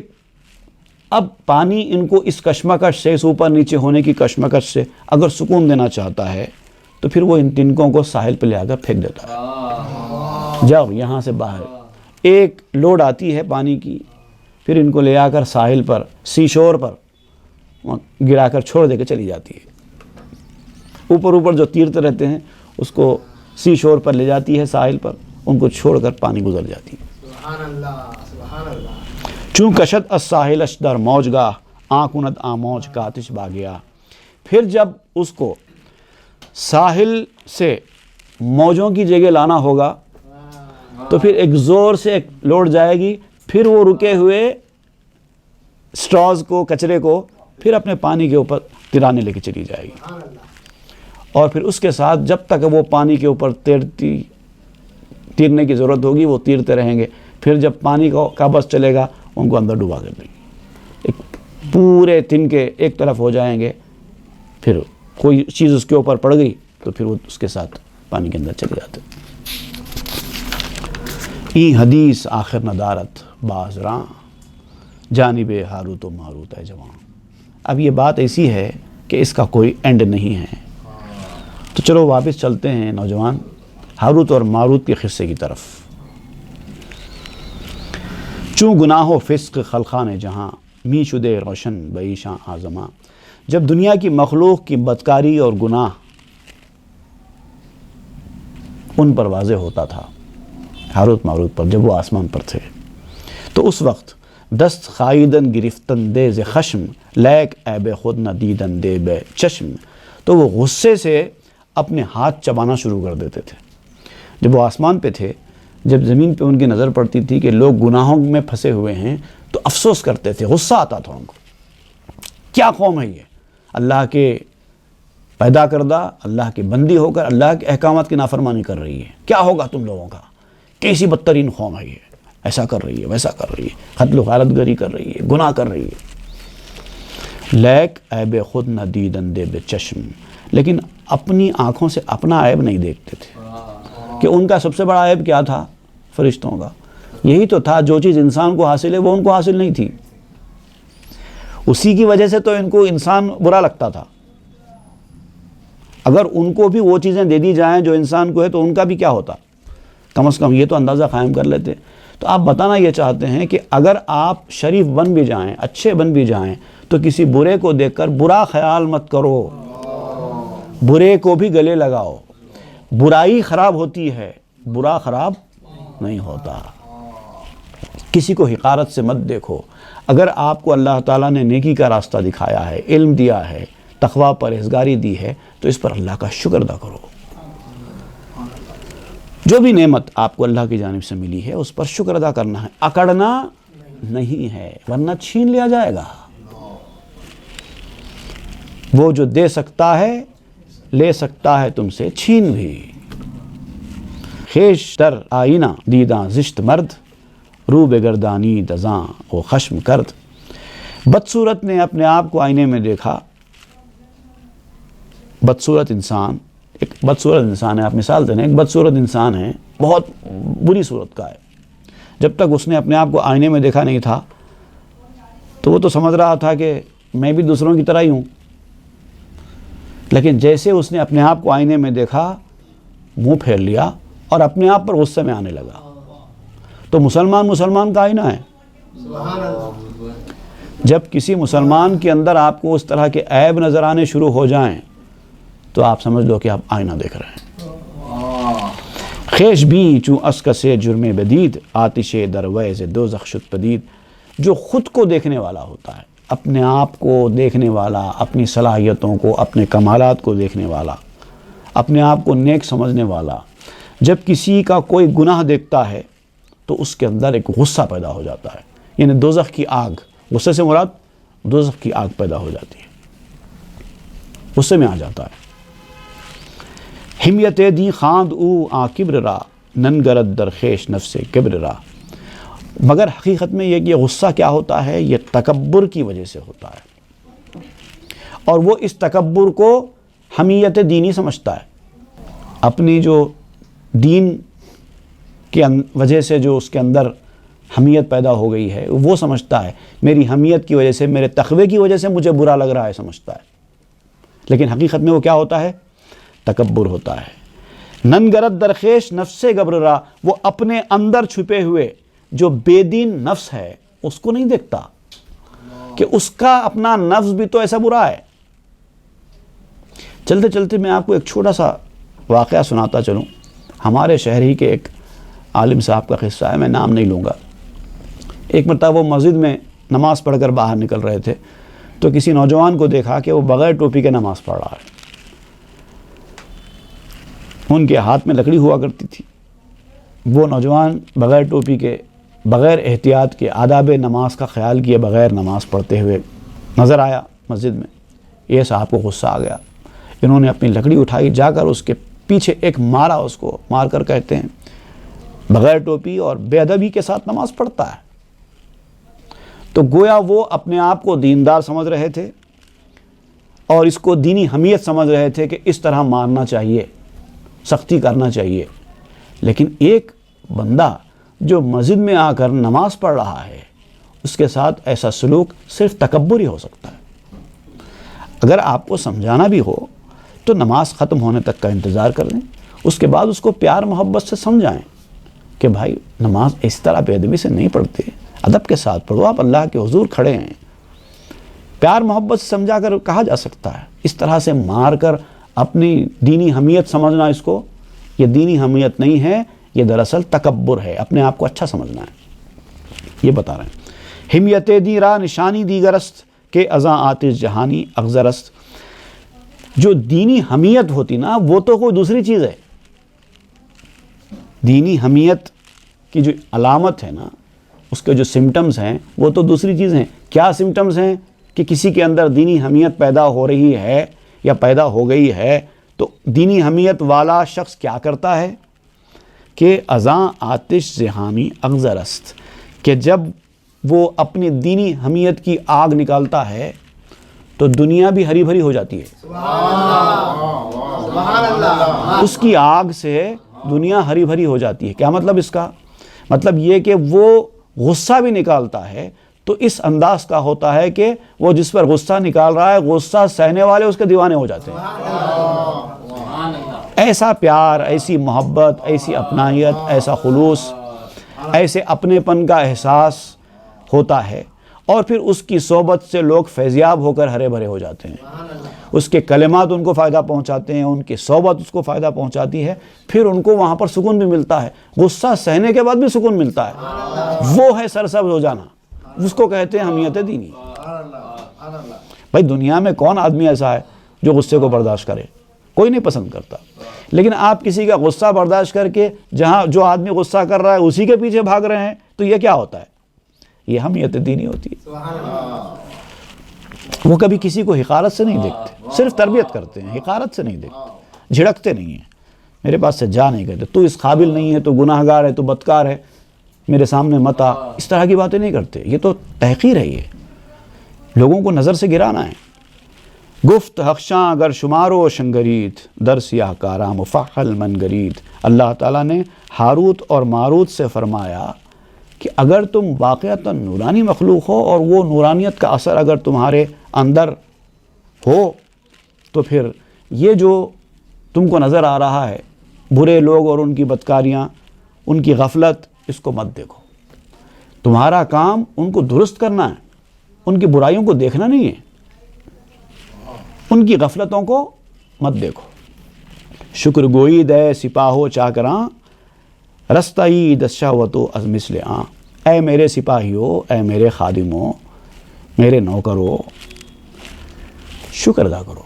اب پانی ان کو اس کشمکش سے، اس اوپر نیچے ہونے کی کشمکش سے اگر سکون دینا چاہتا ہے تو پھر وہ ان تنکوں کو ساحل پہ لے آ کر پھینک دیتا ہے. جب یہاں سے باہر ایک لوڈ آتی ہے پانی کی، پھر ان کو لے آ کر ساحل پر، سی شور پر گرا کر چھوڑ دے کے چلی جاتی ہے. اوپر جو تیرتے رہتے ہیں اس کو سی شور پر لے جاتی ہے، ساحل پر ان کو چھوڑ کر پانی گزر جاتی ہے. چون کشد از ساحلش در موجگاہ، آنکھند آموج کا آتش باغیا. پھر جب اس کو ساحل سے موجوں کی جگہ لانا ہوگا تو پھر ایک زور سے ایک لوٹ جائے گی، پھر وہ رکے ہوئے سٹراز کو، کچرے کو پھر اپنے پانی کے اوپر تیرانے لے کے چلی جائے گی. اور پھر اس کے ساتھ جب تک وہ پانی کے اوپر تیرنے کی ضرورت ہوگی وہ تیرتے رہیں گے. پھر جب پانی کا بس چلے گا ان کو اندر ڈوبا کر دیں گے. ایک پورے تنکے ایک طرف ہو جائیں گے، پھر کوئی چیز اس کے اوپر پڑ گئی تو پھر وہ اس کے ساتھ پانی کے اندر چلے جاتے. این حدیث آخر ندارت بازراں، جانب ہاروت و ماروت ہے جوان. اب یہ بات ایسی ہے کہ اس کا کوئی اینڈ نہیں ہے. تو چلو واپس چلتے ہیں نوجوان ہاروت اور ماروت کے قصے کی طرف. چوں گناہ و فسق خلقان جہاں، می شدے روشن بعیشاں آزماں. جب دنیا کی مخلوق کی بدکاری اور گناہ ان پر واضح ہوتا تھا، ہاروت ماروت پر، جب وہ آسمان پر تھے، تو اس وقت دست خائیدن گرفتن دے ز خشم، لیک عیب خود نہ دیدن دے بے چشم. تو وہ غصے سے اپنے ہاتھ چبانا شروع کر دیتے تھے. جب وہ آسمان پہ تھے، جب زمین پہ ان کی نظر پڑتی تھی کہ لوگ گناہوں میں پھنسے ہوئے ہیں تو افسوس کرتے تھے، غصہ آتا تھا ان کو. کیا قوم ہے یہ، اللہ کے پیدا کردہ، اللہ کے بندی ہو کر اللہ کے احکامات کی نافرمانی کر رہی ہے. کیا ہوگا تم لوگوں کا، کیسی بدترین قوم ہے یہ، ایسا کر رہی ہے، ویسا کر رہی ہے، قتل و غارت گری کر رہی ہے، گناہ کر رہی ہے. لیک عیب خود نہ دیدن دے بے چشم. لیکن اپنی آنکھوں سے اپنا عیب نہیں دیکھتے تھے کہ ان کا سب سے بڑا عیب کیا تھا، فرشتوں کا. یہی تو تھا، جو چیز انسان کو حاصل ہے وہ ان کو حاصل نہیں تھی. اسی کی وجہ سے تو ان کو انسان برا لگتا تھا. اگر ان کو بھی وہ چیزیں دے دی جائیں جو انسان کو ہے تو ان کا بھی کیا ہوتا، کم از کم یہ تو اندازہ قائم کر لیتے. تو آپ بتانا یہ چاہتے ہیں کہ اگر آپ شریف بن بھی جائیں، اچھے بن بھی جائیں، تو کسی برے کو دیکھ کر برا خیال مت کرو، برے کو بھی گلے لگاؤ. برائی خراب ہوتی ہے، برا خراب نہیں ہوتا. کسی کو حقارت سے مت دیکھو. اگر آپ کو اللہ تعالیٰ نے نیکی کا راستہ دکھایا ہے، علم دیا ہے، تقوی پرہیزگاری دی ہے، تو اس پر اللہ کا شکر ادا کرو. جو بھی نعمت آپ کو اللہ کی جانب سے ملی ہے اس پر شکر ادا کرنا ہے، اکڑنا نہیں ہے، ورنہ چھین لیا جائے گا. وہ جو دے سکتا ہے لے سکتا ہے تم سے چھین بھی. خیش در آئینہ دیداں زشت مرد، رو بگردانی دزاں و خشم کرد. بدصورت نے اپنے آپ کو آئینے میں دیکھا. بدصورت انسان، ایک بدصورت انسان ہے، آپ مثال دیں، ایک بدصورت انسان ہے، بہت بری صورت کا ہے. جب تک اس نے اپنے آپ کو آئینے میں دیکھا نہیں تھا تو وہ تو سمجھ رہا تھا کہ میں بھی دوسروں کی طرح ہی ہوں. لیکن جیسے اس نے اپنے آپ کو آئینے میں دیکھا، منہ پھیر لیا اور اپنے آپ پر غصے میں آنے لگا. تو مسلمان کا آئینہ ہے. جب کسی مسلمان کے اندر آپ کو اس طرح کے عیب نظر آنے شروع ہو جائیں تو آپ سمجھ لو کہ آپ آئینہ دیکھ رہے ہیں. خیش بھی چوں اسکس جرم بدید، آتش درویز دوزخ شد پدید. جو خود کو دیکھنے والا ہوتا ہے، اپنے آپ کو دیکھنے والا، اپنی صلاحیتوں کو، اپنے کمالات کو دیکھنے والا، اپنے آپ کو نیک سمجھنے والا، جب کسی کا کوئی گناہ دیکھتا ہے تو اس کے اندر ایک غصہ پیدا ہو جاتا ہے. یعنی دوزخ کی آگ، غصے سے مراد دوزخ کی آگ پیدا ہو جاتی ہے، غصے میں آ جاتا ہے. حمیت دی خاند او آ کبر را، ننگرد در خیش نفس کبر را. مگر حقیقت میں یہ غصہ کیا ہوتا ہے؟ یہ تکبر کی وجہ سے ہوتا ہے، اور وہ اس تکبر کو حمیت دینی سمجھتا ہے. اپنی جو دین کی وجہ سے جو اس کے اندر حمیت پیدا ہو گئی ہے، وہ سمجھتا ہے میری حمیت کی وجہ سے، میرے تقوی کی وجہ سے مجھے برا لگ رہا ہے، سمجھتا ہے. لیکن حقیقت میں وہ کیا ہوتا ہے؟ تکبر ہوتا ہے. ننگرد درخیش نفس گبر را، وہ اپنے اندر چھپے ہوئے جو بے دین نفس ہے اس کو نہیں دیکھتا کہ اس کا اپنا نفس بھی تو ایسا برا ہے. چلتے چلتے میں آپ کو ایک چھوٹا سا واقعہ سناتا چلوں. ہمارے شہر ہی کے ایک عالم صاحب کا قصہ ہے، میں نام نہیں لوں گا. ایک مرتبہ وہ مسجد میں نماز پڑھ کر باہر نکل رہے تھے تو کسی نوجوان کو دیکھا کہ وہ بغیر ٹوپی کے نماز پڑھ رہا ہے. ان کے ہاتھ میں لکڑی ہوا کرتی تھی. وہ نوجوان بغیر ٹوپی کے، بغیر احتیاط کے، آداب نماز کا خیال کیے بغیر نماز پڑھتے ہوئے نظر آیا مسجد میں. یہ صاحب کو غصہ آ گیا. انہوں نے اپنی لکڑی اٹھائی، جا کر اس کے پیچھے ایک مارا. اس کو مار کر کہتے ہیں بغیر ٹوپی اور بے ادبی کے ساتھ نماز پڑھتا ہے. تو گویا وہ اپنے آپ کو دیندار سمجھ رہے تھے اور اس کو دینی حمیت سمجھ رہے تھے کہ اس طرح مارنا چاہیے، سختی کرنا چاہیے. لیکن ایک بندہ جو مسجد میں آ کر نماز پڑھ رہا ہے، اس کے ساتھ ایسا سلوک صرف تکبر ہی ہو سکتا ہے. اگر آپ کو سمجھانا بھی ہو تو نماز ختم ہونے تک کا انتظار کر لیں، اس کے بعد اس کو پیار محبت سے سمجھائیں کہ بھائی نماز اس طرح بے ادبی سے نہیں پڑھتے، ادب کے ساتھ پڑھو، آپ اللہ کے حضور کھڑے ہیں. پیار محبت سے سمجھا کر کہا جا سکتا ہے. اس طرح سے مار کر اپنی دینی حمیت سمجھنا، اس کو یہ دینی حمیت نہیں ہے، یہ دراصل تکبر ہے، اپنے آپ کو اچھا سمجھنا ہے. یہ بتا رہے ہیں حمیت دی را نشانی دیگرست کہ ازاں آتش جہانی اغزرست. جو دینی حمیت ہوتی نا وہ تو کوئی دوسری چیز ہے. دینی حمیت کی جو علامت ہے نا، اس کے جو سمٹمز ہیں وہ تو دوسری چیز ہیں. کیا سمٹمز ہیں؟ کہ کسی کے اندر دینی حمیت پیدا ہو رہی ہے یا پیدا ہو گئی ہے تو دینی حمیت والا شخص کیا کرتا ہے کہ ازاں آتش ذہانی اغزرست، کہ جب وہ اپنی دینی حمیت کی آگ نکالتا ہے تو دنیا بھی ہری بھری ہو جاتی ہے. اس کی آگ سے دنیا ہری بھری ہو جاتی ہے. کیا مطلب اس کا؟ مطلب یہ کہ وہ غصہ بھی نکالتا ہے تو اس انداز کا ہوتا ہے کہ وہ جس پر غصہ نکال رہا ہے، غصہ سہنے والے اس کے دیوانے ہو جاتے ہیں. ایسا پیار، ایسی محبت، ایسی اپنائیت، ایسا خلوص، ایسے اپنے پن کا احساس ہوتا ہے. اور پھر اس کی صحبت سے لوگ فیضیاب ہو کر ہرے بھرے ہو جاتے ہیں. اس کے کلمات ان کو فائدہ پہنچاتے ہیں, ان کی صحبت اس کو فائدہ پہنچاتی ہے, پھر ان کو وہاں پر سکون بھی ملتا ہے, غصہ سہنے کے بعد بھی سکون ملتا ہے. وہ ہے سرسبز ہو جانا, اس کو کہتے ہیں حمیت دینی. بھائی دنیا میں کون آدمی ایسا ہے جو غصے کو برداشت کرے؟ کوئی نہیں پسند کرتا. لیکن آپ کسی کا غصہ برداشت کر کے جہاں جو آدمی غصہ کر رہا ہے اسی کے پیچھے بھاگ رہے ہیں, تو یہ کیا ہوتا ہے؟ یہ حمیت دینی ہوتی ہے. وہ کبھی کسی کو حقارت سے نہیں دیکھتے, صرف تربیت کرتے ہیں, حقارت سے نہیں دیکھتے, جھڑکتے نہیں ہیں, میرے پاس سے جا نہیں کہتے, تو اس قابل نہیں ہے, تو گناہ گار ہے, تو بدکار ہے, میرے سامنے مت آ, اس طرح کی باتیں نہیں کرتے. یہ تو تحقیر ہے, یہ لوگوں کو نظر سے گرانا ہے. گفت حخشاں اگر شمارو شنگریت در سیاہ کارا مفحل منگریت. اللہ تعالیٰ نے ہاروت اور ماروت سے فرمایا کہ اگر تم واقعتاً نورانی مخلوق ہو اور وہ نورانیت کا اثر اگر تمہارے اندر ہو, تو پھر یہ جو تم کو نظر آ رہا ہے برے لوگ اور ان کی بدکاریاں, ان کی غفلت, اس کو مت دیکھو. تمہارا کام ان کو درست کرنا ہے, ان کی برائیوں کو دیکھنا نہیں ہے, ان کی غفلتوں کو مت دیکھو. شکر گوئی دے سپاہو چاکراں رستائی دشاوتو از مثل آں. اے میرے سپاہیوں, اے میرے خادموں, میرے نوکروں, شکر ادا کرو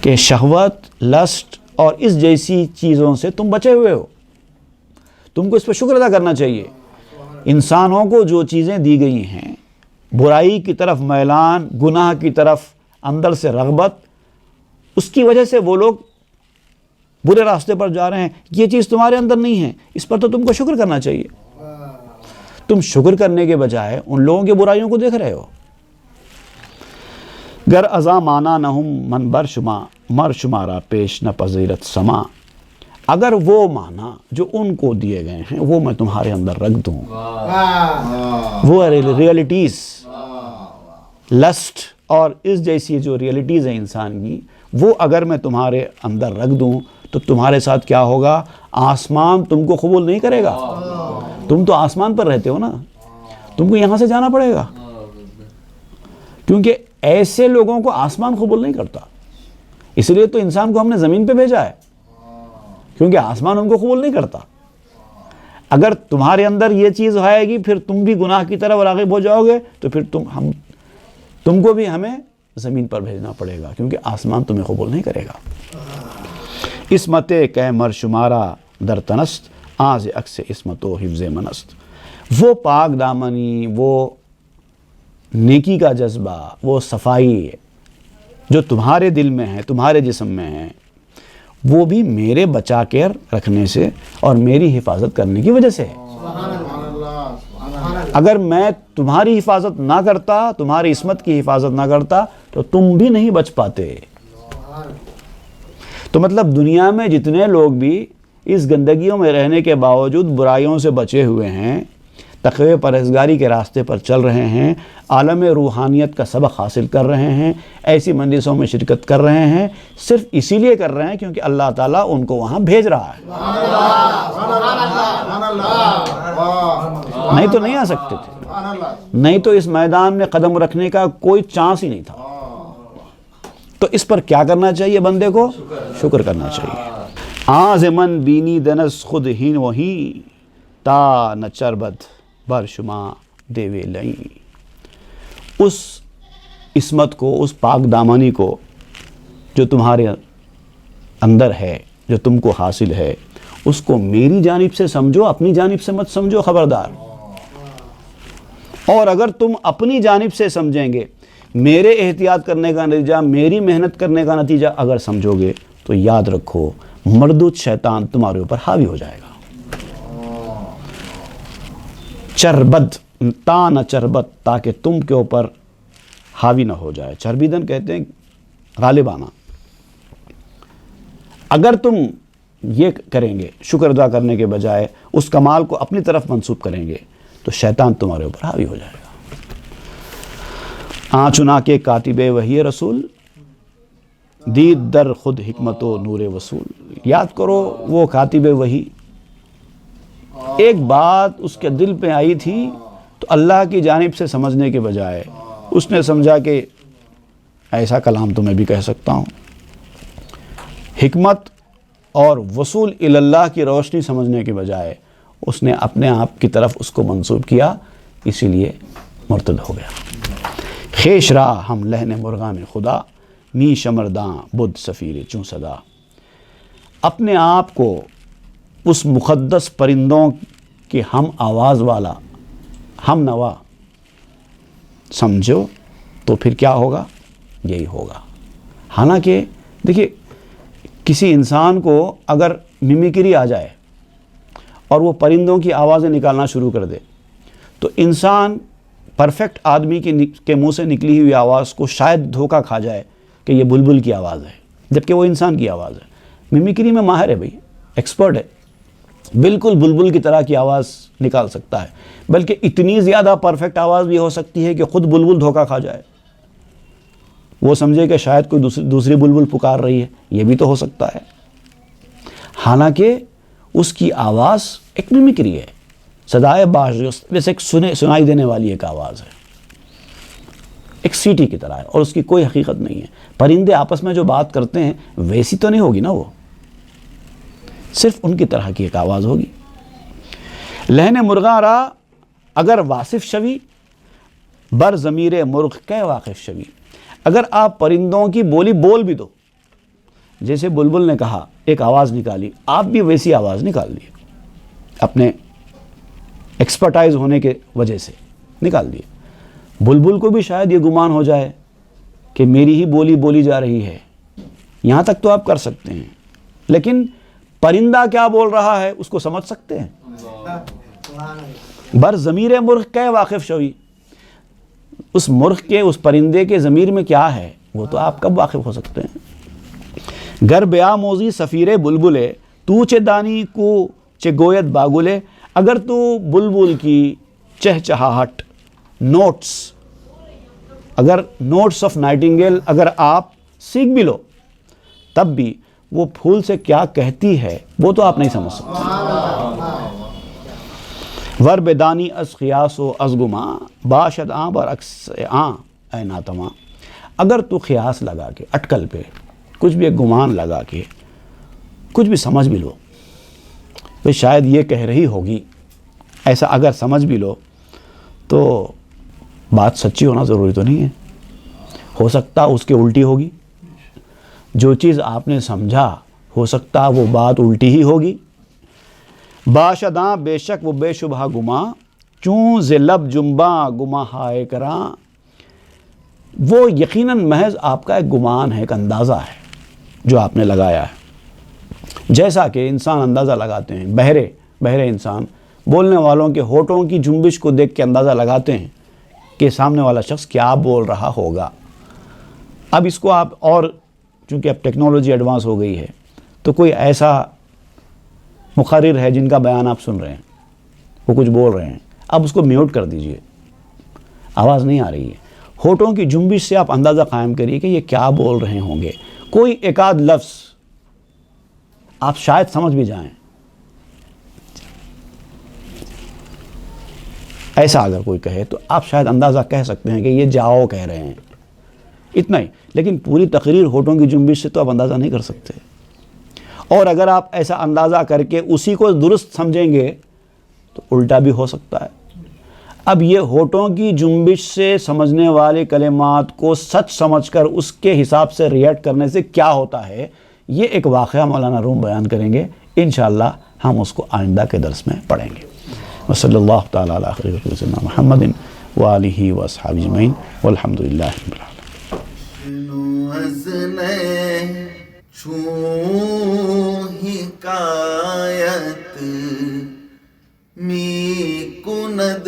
کہ شہوت, لسٹ اور اس جیسی چیزوں سے تم بچے ہوئے ہو. تم کو اس پہ شکر ادا کرنا چاہیے. انسانوں کو جو چیزیں دی گئی ہیں, برائی کی طرف میلان, گناہ کی طرف اندر سے رغبت, اس کی وجہ سے وہ لوگ برے راستے پر جا رہے ہیں. یہ چیز تمہارے اندر نہیں ہے, اس پر تو تم کو شکر کرنا چاہیے. تم شکر کرنے کے بجائے ان لوگوں کی برائیوں کو دیکھ رہے ہو. گر ازاں مانا نہ ہم من بر شما مر شمارا پیش نہ پذیرت سما. اگر وہ مانا جو ان کو دیے گئے ہیں وہ میں تمہارے اندر رکھ دوں, وہ ریئلٹیز, لسٹ اور اس جیسی جو ریئلٹیز ہیں انسان کی, وہ اگر میں تمہارے اندر رکھ دوں تو تمہارے ساتھ کیا ہوگا؟ آسمان تم کو قبول نہیں کرے گا. تم تو آسمان پر رہتے ہو نا, تم کو یہاں سے جانا پڑے گا, کیونکہ ایسے لوگوں کو آسمان قبول نہیں کرتا. اس لیے تو انسان کو ہم نے زمین پہ بھیجا ہے, کیونکہ آسمان ان کو قبول نہیں کرتا. اگر تمہارے اندر یہ چیز آئے گی پھر تم بھی گناہ کی طرف راغب ہو جاؤ گے, تو پھر تم کو بھی ہمیں زمین پر بھیجنا پڑے گا, کیونکہ آسمان تمہیں قبول نہیں کرے گا. اسمت کہ مر شمارا در تنست آز اکس اسمت و حفظ منست. وہ پاک دامنی, وہ نیکی کا جذبہ, وہ صفائی جو تمہارے دل میں ہے, تمہارے جسم میں ہے, وہ بھی میرے بچا کے رکھنے سے اور میری حفاظت کرنے کی وجہ سے ہے. اگر میں تمہاری حفاظت نہ کرتا, تمہاری عصمت کی حفاظت نہ کرتا, تو تم بھی نہیں بچ پاتے. تو مطلب دنیا میں جتنے لوگ بھی اس گندگیوں میں رہنے کے باوجود برائیوں سے بچے ہوئے ہیں, تقوی پرہیزگاری کے راستے پر چل رہے ہیں, عالم روحانیت کا سبق حاصل کر رہے ہیں, ایسی مجلسوں میں شرکت کر رہے ہیں, صرف اسی لیے کر رہے ہیں کیونکہ اللہ تعالیٰ ان کو وہاں بھیج رہا ہے. نہیں تو نہیں آ سکتے تھے, نہیں تو اس میدان میں قدم رکھنے کا کوئی چانس ہی نہیں تھا. تو اس پر کیا کرنا چاہیے بندے کو؟ شکر کرنا چاہیے. آز من بینی دنس خود ہین وہی تا نہ چربت بر شما دیوے لئی. اس عصمت کو, اس پاک دامانی کو جو تمہارے اندر ہے, جو تم کو حاصل ہے, اس کو میری جانب سے سمجھو, اپنی جانب سے مت سمجھو, خبردار. اور اگر تم اپنی جانب سے سمجھیں گے, میرے احتیاط کرنے کا نتیجہ, میری محنت کرنے کا نتیجہ اگر سمجھو گے, تو یاد رکھو مردود شیطان تمہارے اوپر حاوی ہو جائے گا. چربد تا نہ چربت, تاکہ تم کے اوپر حاوی نہ ہو جائے. چربیدن کہتے ہیں غالبانہ. اگر تم یہ کریں گے, شکر ادا کرنے کے بجائے اس کمال کو اپنی طرف منسوب کریں گے, تو شیطان تمہارے اوپر حاوی ہو جائے گا. چنا کے کاتب وحی رسول دید در خود حکمت و نور وصول. یاد کرو وہ کاتب وحی, ایک بات اس کے دل پہ آئی تھی تو تو اللہ کی جانب سے سمجھنے کے بجائے اس نے سمجھا کہ ایسا کلام تو میں بھی کہہ سکتا ہوں. حکمت اور وصول اللہ کی روشنی سمجھنے کے بجائے اس نے اپنے آپ کی طرف اس کو منسوب کیا, اسی لیے مرتد ہو گیا. خیش راہ ہم لہن مرغان خدا, می شمرداں بدھ سفیر چوں صدا. اپنے آپ کو اس مقدس پرندوں کے ہم آواز والا, ہم نوا سمجھو تو پھر کیا ہوگا, یہی ہوگا. حالانکہ دیکھیے, کسی انسان کو اگر میمیکری آ جائے اور وہ پرندوں کی آوازیں نکالنا شروع کر دے تو انسان پرفیکٹ آدمی کے منہ سے نکلی ہوئی آواز کو شاید دھوکہ کھا جائے کہ یہ بلبل کی آواز ہے, جبکہ وہ انسان کی آواز ہے. میمیکری میں ماہر ہے بھائی, ایکسپرٹ ہے, بالکل بلبل کی طرح کی آواز نکال سکتا ہے, بلکہ اتنی زیادہ پرفیکٹ آواز بھی ہو سکتی ہے کہ خود بلبل دھوکہ کھا جائے, وہ سمجھے کہ شاید کوئی دوسری بلبل پکار رہی ہے, یہ بھی تو ہو سکتا ہے. حالانکہ اس کی آواز ایک میمیکری ہے, صدائے باش جیسے ایک سنائی دینے والی ایک آواز ہے, ایک سیٹی کی طرح ہے, اور اس کی کوئی حقیقت نہیں ہے. پرندے آپس میں جو بات کرتے ہیں ویسی تو نہیں ہوگی نا, وہ صرف ان کی طرح کی ایک آواز ہوگی. لہن مرغاں را اگر واصف شوی, بر ضمیر مرغ کے واقف شوی. اگر آپ پرندوں کی بولی بول بھی دو, جیسے بلبل نے کہا ایک آواز نکالی, آپ بھی ویسی آواز نکال دیے, اپنے ایکسپرٹائز ہونے کے وجہ سے نکال دیے. بلبل کو بھی شاید یہ گمان ہو جائے کہ میری ہی بولی بولی جا رہی ہے, یہاں تک تو آپ کر سکتے ہیں, لیکن پرندہ کیا بول رہا ہے اس کو سمجھ سکتے ہیں؟ بر ضمیر مرغ کے واقف شوی, اس مرغ کے, اس پرندے کے ضمیر میں کیا ہے وہ تو آپ کب واقف ہو سکتے ہیں؟ گر بیا موزی سفیر بلبلے, تو چے دانی کو چے گویت باگلے. اگر تو بلبل کی چہچہاہٹ, نوٹس, اگر نوٹس آف نائٹنگیل اگر آپ سیکھ بھی لو, تب بھی وہ پھول سے کیا کہتی ہے وہ تو آپ نہیں سمجھ سکتے. ور بدانی از خیاس و از گماں, باشد آں برعکس آں اے ناتماں. اگر تو خیاس لگا کے, اٹکل پہ کچھ بھی ایک گمان لگا کے کچھ بھی سمجھ بھی لو, تو شاید یہ کہہ رہی ہوگی, ایسا اگر سمجھ بھی لو تو بات سچی ہونا ضروری تو نہیں ہے. ہو سکتا اس کے الٹی ہوگی, جو چیز آپ نے سمجھا ہو سکتا وہ بات الٹی ہی ہوگی. باشداں بے شک وہ بے شبہ گماں, چوں ز لب جنباں گماں ہائے کراں. وہ یقیناً محض آپ کا ایک گمان ہے, ایک اندازہ ہے جو آپ نے لگایا ہے. جیسا کہ انسان اندازہ لگاتے ہیں, بہرے انسان بولنے والوں کے ہونٹوں کی جنبش کو دیکھ کے اندازہ لگاتے ہیں کہ سامنے والا شخص کیا بول رہا ہوگا. اب اس کو آپ, اور چونکہ اب ٹیکنالوجی ایڈوانس ہو گئی ہے, تو کوئی ایسا مقرر ہے جن کا بیان آپ سن رہے ہیں, وہ کچھ بول رہے ہیں, اب اس کو میوٹ کر دیجئے, آواز نہیں آ رہی ہے. ہونٹوں کی جنبش سے آپ اندازہ قائم کریے کہ یہ کیا بول رہے ہوں گے. کوئی ایک آدھ لفظ آپ شاید سمجھ بھی جائیں, ایسا اگر کوئی کہے تو آپ شاید اندازہ کہہ سکتے ہیں کہ یہ جاؤ کہہ رہے ہیں, اتنا ہی. لیکن پوری تقریر ہونٹوں کی جنبش سے تو آپ اندازہ نہیں کر سکتے, اور اگر آپ ایسا اندازہ کر کے اسی کو درست سمجھیں گے تو الٹا بھی ہو سکتا ہے. اب یہ ہونٹوں کی جنبش سے سمجھنے والے کلمات کو سچ سمجھ کر اس کے حساب سے ریئیکٹ کرنے سے کیا ہوتا ہے, یہ ایک واقعہ مولانا روم بیان کریں گے. انشاءاللہ ہم اس کو آئندہ کے درس میں پڑھیں گے. وصلی اللہ تعالیٰ علی خیر خلق سیدنا محمد وآلہ واصحابہ اجمعین والحمد للہ رب العالمین.
حکایت می کند